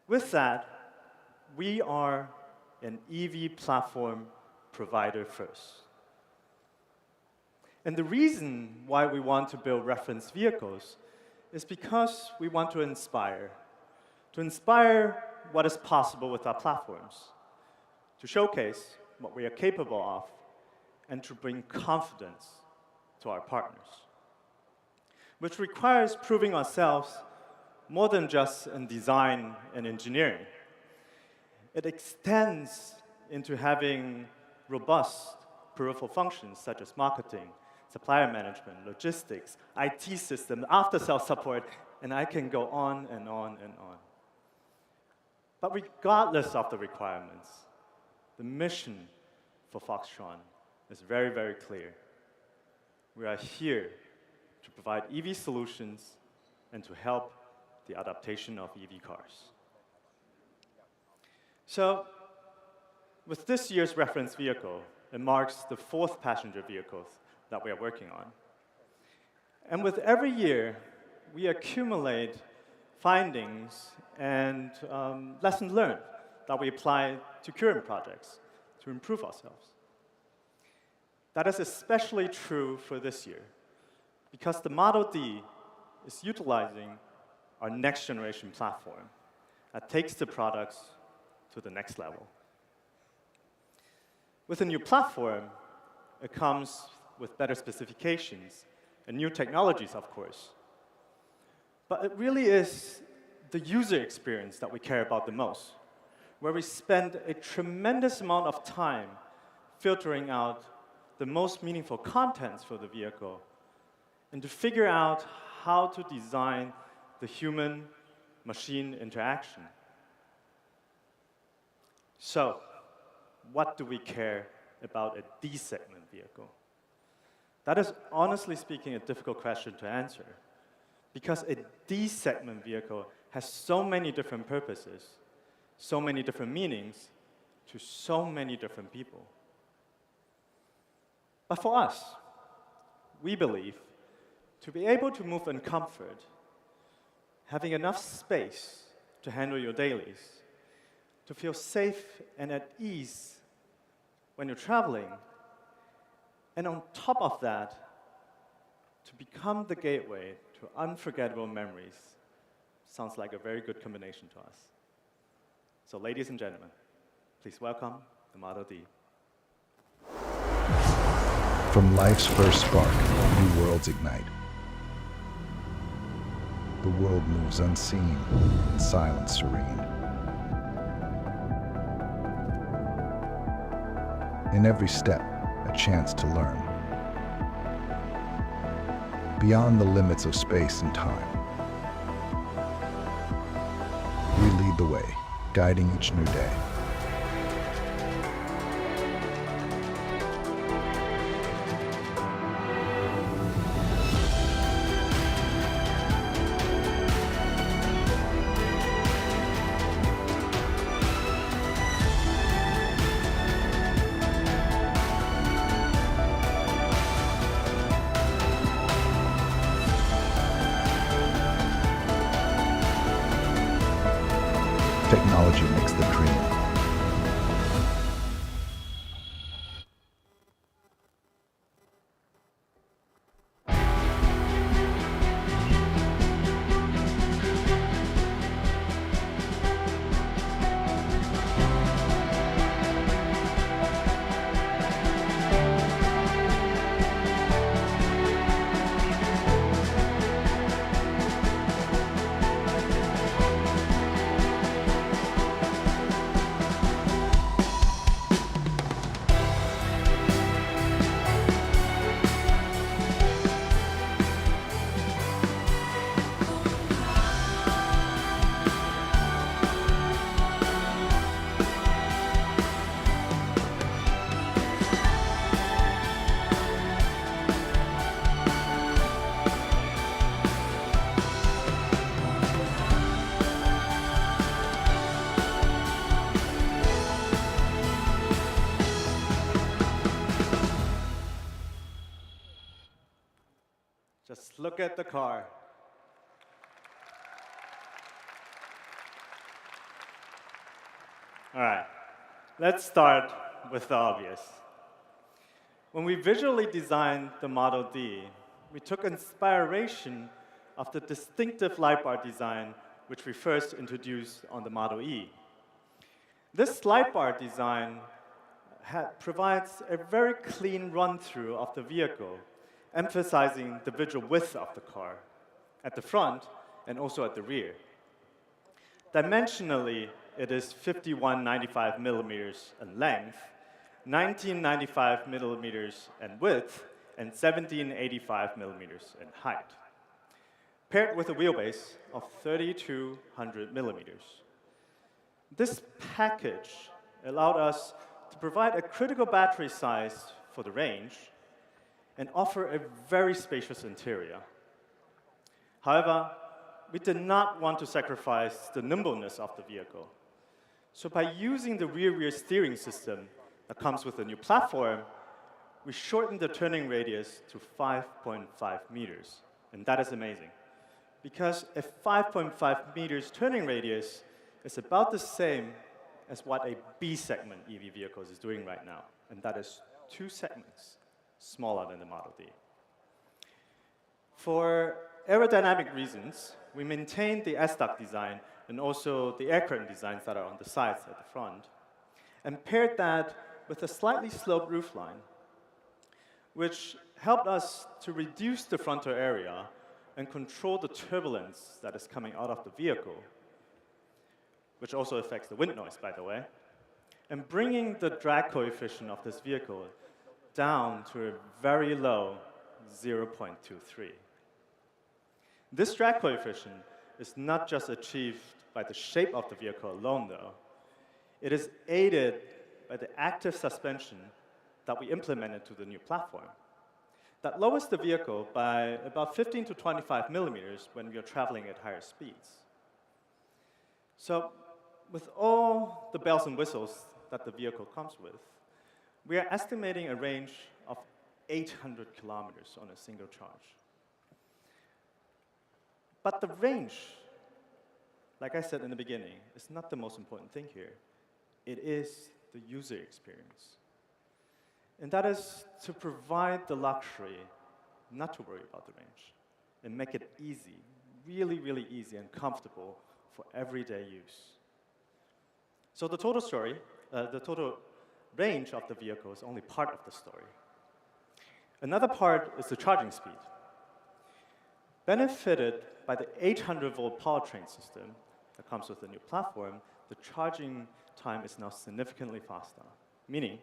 with that, we are an EV platform provider first. And the reason why we want to build reference vehicles is because we want to inspire what is possible with our platforms, to showcase what we are capable of, and to bring confidence to our partners, which requires proving ourselves more than just in design and engineering. It extends into having robust peripheral functions such as marketing, supplier management, logistics, IT systems, after-sales support, and I can go on and on and on. But regardless of the requirements, the mission for Foxconn is very, very clear. We are here to provide EV solutions and to help the adaptation of EV cars. So, with this year's reference vehicle, it marks the 4th passenger vehicle that we are working on. And with every year, we accumulate findings and lessons learned that we apply to current projects to improve ourselves. That is especially true for this year, because the Model D is utilizing our next generation platform that takes the products to the next level. With a new platform, it comes with better specifications and new technologies, of course. But it really is the user experience that we care about the most, where we spend a tremendous amount of time filtering out the most meaningful contents for the vehicle and to figure out how to design the human-machine interaction. So, what do we care about a D-segment vehicle? That is, honestly speaking, a difficult question to answer, because a D-segment vehicle has so many different purposes, so many different meanings to so many different people. But for us, we believe to be able to move in comfort, having enough space to handle your dailies, to feel safe and at ease when you're traveling, and on top of that, to become the gateway to unforgettable memories, sounds like a very good combination to us. So ladies and gentlemen, please welcome the Model D. From life's first spark, new worlds ignite. The world moves unseen, in silence serene. In every step, a chance to learn. Beyond the limits of space and time. We lead the way, guiding each new day. Technology makes the dream. Just look at the car. All right, let's start with the obvious. When we visually designed the Model D, we took inspiration of the distinctive light bar design which we first introduced on the Model E. This light bar design provides a very clean run-through of the vehicle, emphasizing the visual width of the car at the front and also at the rear. Dimensionally, it is 5195 millimeters in length, 1995 millimeters in width, and 1785 millimeters in height, paired with a wheelbase of 3200 millimeters. This package allowed us to provide a critical battery size for the range and offer a very spacious interior. However, we did not want to sacrifice the nimbleness of the vehicle. So by using the rear steering system that comes with the new platform, we shortened the turning radius to 5.5 meters. And that is amazing, because a 5.5 meters turning radius is about the same as what a B segment EV vehicle is doing right now, and that is 2 segments smaller than the Model D. For aerodynamic reasons, we maintained the S-duct design and also the air curtain designs that are on the sides at the front, and paired that with a slightly sloped roofline, which helped us to reduce the frontal area and control the turbulence that is coming out of the vehicle, which also affects the wind noise, by the way, and bringing the drag coefficient of this vehicle down to a very low 0.23. This drag coefficient is not just achieved by the shape of the vehicle alone, though. It is aided by the active suspension that we implemented to the new platform. That lowers the vehicle by about 15 to 25 millimeters when we are traveling at higher speeds. So, with all the bells and whistles that the vehicle comes with, we are estimating a range of 800 kilometers on a single charge. But the range, like I said in the beginning, is not the most important thing here. It is the user experience. And that is to provide the luxury not to worry about the range and make it easy, really, really easy and comfortable for everyday use. So the total range of the vehicle is only part of the story. Another part is the charging speed. Benefited by the 800-volt powertrain system that comes with the new platform, the charging time is now significantly faster, meaning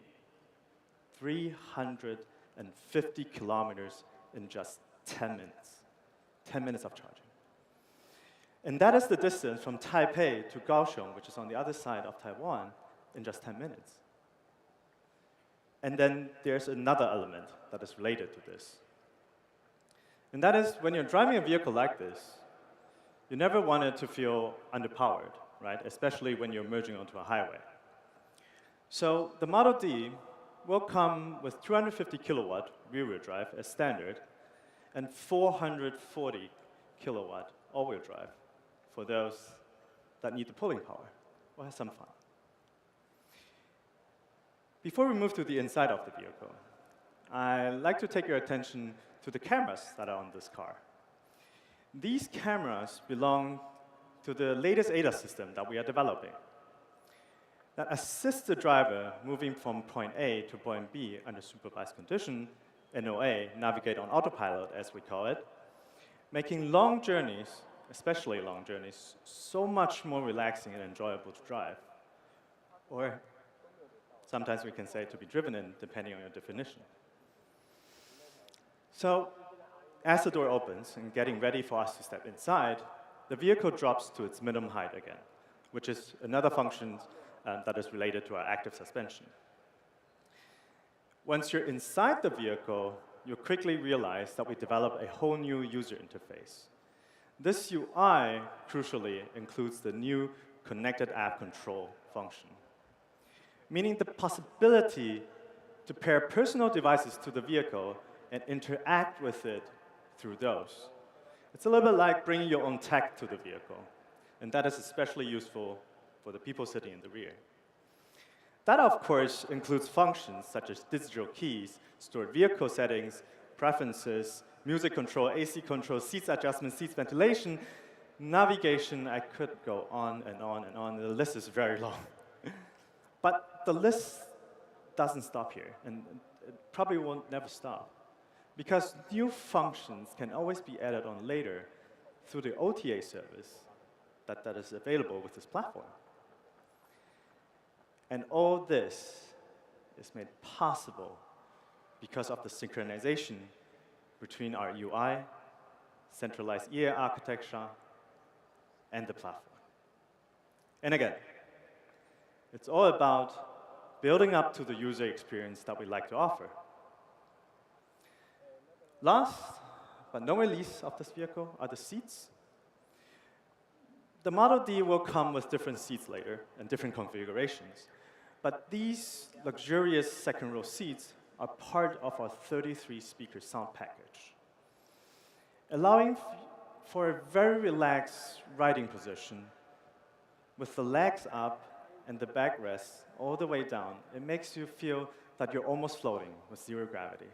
350 kilometers in just 10 minutes. 10 minutes of charging. And that is the distance from Taipei to Kaohsiung, which is on the other side of Taiwan, in just 10 minutes. And then there's another element that is related to this. And that is, when you're driving a vehicle like this, you never want it to feel underpowered, right? Especially when you're merging onto a highway. So the Model D will come with 250 kilowatt rear-wheel drive as standard, and 440 kilowatt all-wheel drive for those that need the pulling power. We'll have some fun. Before we move to the inside of the vehicle, I'd like to take your attention to the cameras that are on this car. These cameras belong to the latest ADAS system that we are developing that assists the driver moving from point A to point B under supervised condition, NOA, navigate on autopilot, as we call it, making long journeys, especially long journeys, so much more relaxing and enjoyable to drive. Or sometimes we can say to be driven in, depending on your definition. So, as the door opens and getting ready for us to step inside, the vehicle drops to its minimum height again, which is another function that is related to our active suspension. Once you're inside the vehicle, you'll quickly realize that we developed a whole new user interface. This UI, crucially, includes the new connected app control function, meaning the possibility to pair personal devices to the vehicle and interact with it through those. It's a little bit like bringing your own tech to the vehicle, and that is especially useful for the people sitting in the rear. That, of course, includes functions such as digital keys, stored vehicle settings, preferences, music control, AC control, seats adjustment, seats ventilation, navigation. I could go on and on and on. The list is very long. But the list doesn't stop here, and it probably won't never stop, because new functions can always be added on later through the OTA service that is available with this platform. And all this is made possible because of the synchronization between our UI, centralized EA architecture, and the platform. And again, it's all about building up to the user experience that we like to offer. Last, but not least of this vehicle, are the seats. The Model D will come with different seats later and different configurations. But these luxurious second-row seats are part of our 33-speaker sound package, allowing for a very relaxed riding position. With the legs up and the backrest all the way down, it makes you feel that you're almost floating with zero gravity.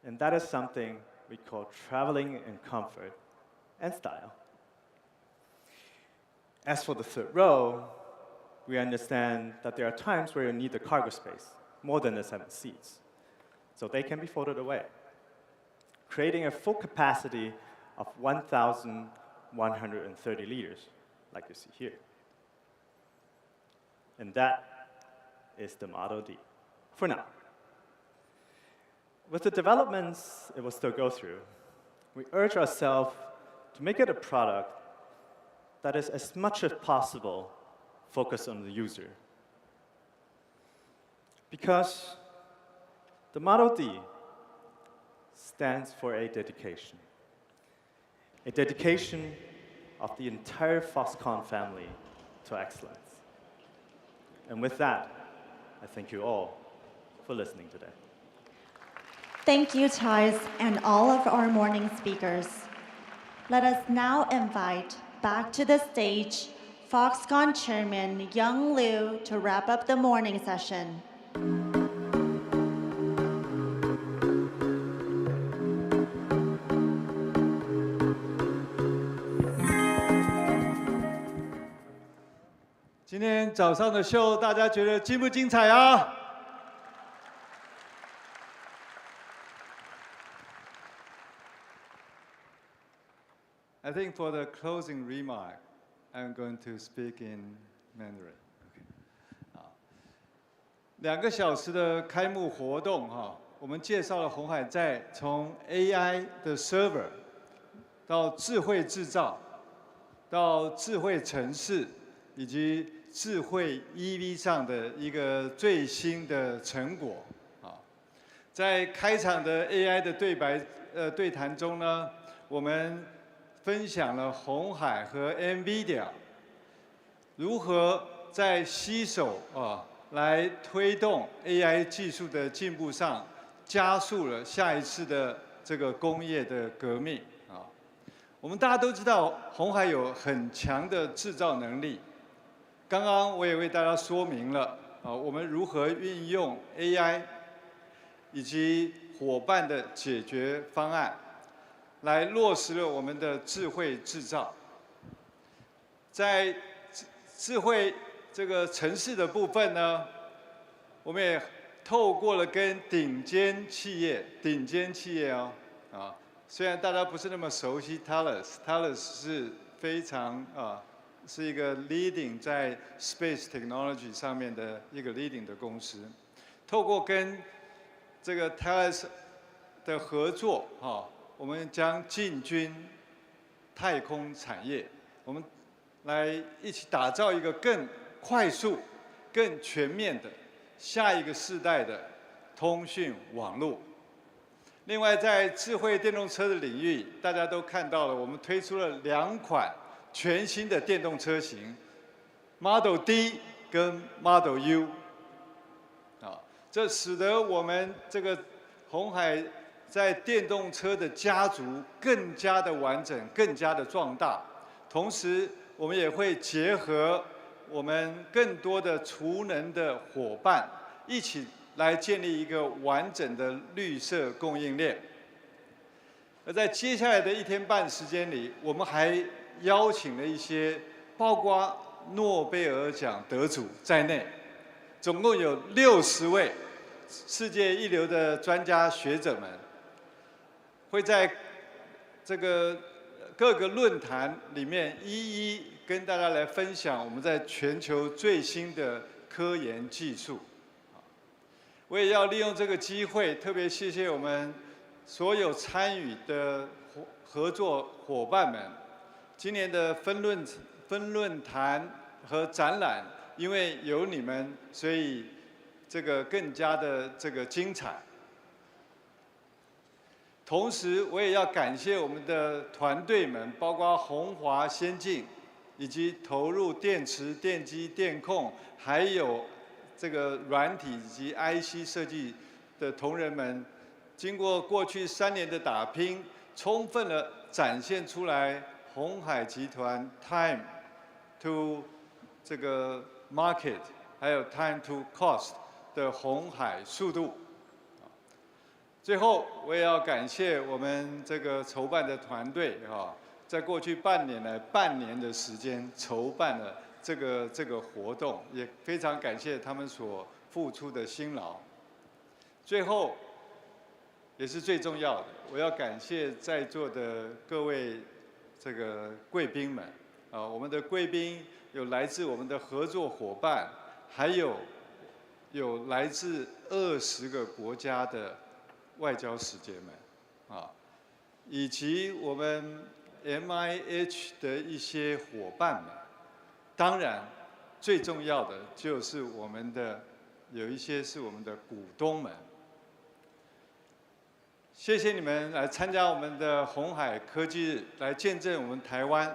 And that is something we call traveling in comfort and style. As for the third row, we understand that there are times where you need the cargo space, more than the 7 seats. So they can be folded away, creating a full capacity of 1,130 liters, like you see here. And that is the Model D, for now. With the developments it will still go through, we urge ourselves to make it a product that is as much as possible focused on the user. Because the Model D stands for a dedication of the entire Foxconn family to excellence. And with that, I thank you all for listening today. Thank you, Thijs, and all of our morning speakers. Let us now invite back to the stage Foxconn Chairman Young Liu to wrap up the morning session.今天早上的秀，大家觉得精不精彩啊？ I think for the closing remark, I'm going to speak in Mandarin. 2个小时的开幕活动哈，我们介绍了鸿海在从 AI 的 server 到智慧制造，到智慧城市，以及智慧 EV 上的一个最新的成果啊。在开场的 AI 的对谈中呢，我们 分享了鸿海和 NVIDIA 如何在携手来推动 AI 技术的进步上，加速了下一次的这个工业的革命啊。我们大家都知道，鸿海有很强的制造能力。刚刚我也为大家说明了我们如何运用 AI 以及伙伴的解决方案， 来落实了我们的智慧制造，在智慧这个城市的部分呢，我们也透过了跟顶尖企业虽然大家不是那么熟悉 Thales 是非常是一个 leading 在 space technology 上面的一个 leading 的公司，透过跟这个 Thales 的合作我们将进军太空产业，我们来一起打造一个更快速、更全面的下一个世代的通讯网络。另外，在智慧电动车的领域，大家都看到了，我们推出了2款全新的电动车型 ，Model D 跟 Model U。这使得我们这个鸿海 在电动车的家族更加的完整，更加的壮大。同时，我们也会结合我们更多的储能的伙伴，一起来建立一个完整的绿色供应链。而在接下来的1天半时间里，我们还邀请了一些包括诺贝尔奖得主在内，总共有60位世界一流的专家学者们， 会在这个各个论坛里面一一跟大家来分享我们在全球最新的科研技术。我也要利用这个机会，特别谢谢我们所有参与的合作伙伴们。今年的分论坛和展览，因为有你们，所以这个更加的这个精彩。 同时，我也要感谢我们的团队们，包括鸿华先进，以及投入电池、电机、电控，还有这个软体以及 IC 设计的同仁们，经过过去3年的打拼，充分了展现出来鸿海集团 time to 这个 market 还有 time to cost 的鸿海速度。最后，我也要感谢我们这个筹办的团队在过去半年的时间筹办了这个活动，也非常感谢他们所付出的辛劳。最后，也是最重要的，我要感谢在座的各位这个贵宾们我们的贵宾有来自我们的合作伙伴，还有来自20个国家的外交使节们以及我们 MIH 的一些伙伴们。当然，最重要的就是有一些是我们的股东们。谢谢你们来参加我们的鸿海科技日，来见证我们台湾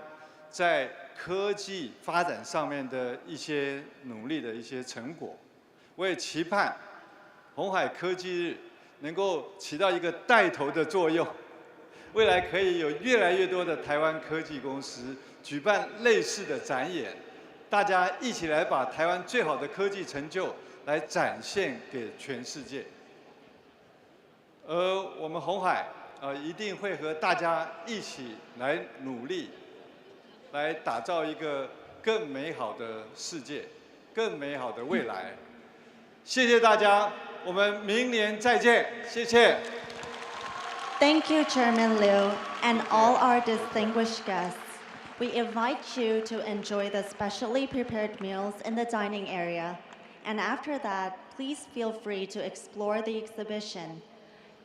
在科技发展上面的一些努力的一些成果。我也期盼鸿海科技日能够起到一个带头的作用，未来可以有越来越多的台湾科技公司举办类似的展演，大家一起来把台湾最好的科技成就来展现给全世界。而我们鸿海一定会和大家一起来努力，来打造一个更美好的世界，更美好的未来。谢谢大家，我们明年再见，谢谢。Thank you, Chairman Liu, and all our distinguished guests. We invite you to enjoy the specially prepared meals in the dining area, and after that, please feel free to explore the exhibition.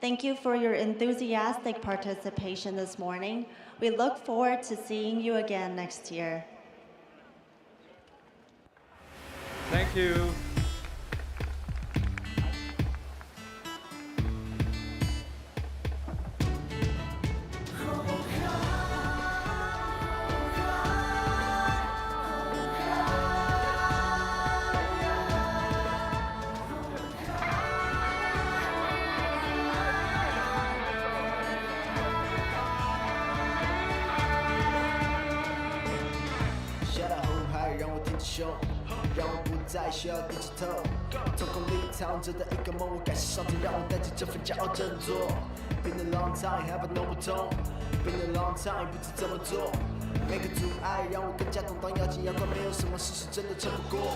Thank you for your enthusiastic participation this morning. We look forward to seeing you again next year. Thank you.胸，让我不再需要低着头。瞳孔里藏着的一个梦，我该是上天让我带着这份骄傲振作。Been a long time， 还不弄不通。Been a long time， 不知怎么做。每个阻碍让我更加懂当咬紧牙关，没有什么事是真的撑不过。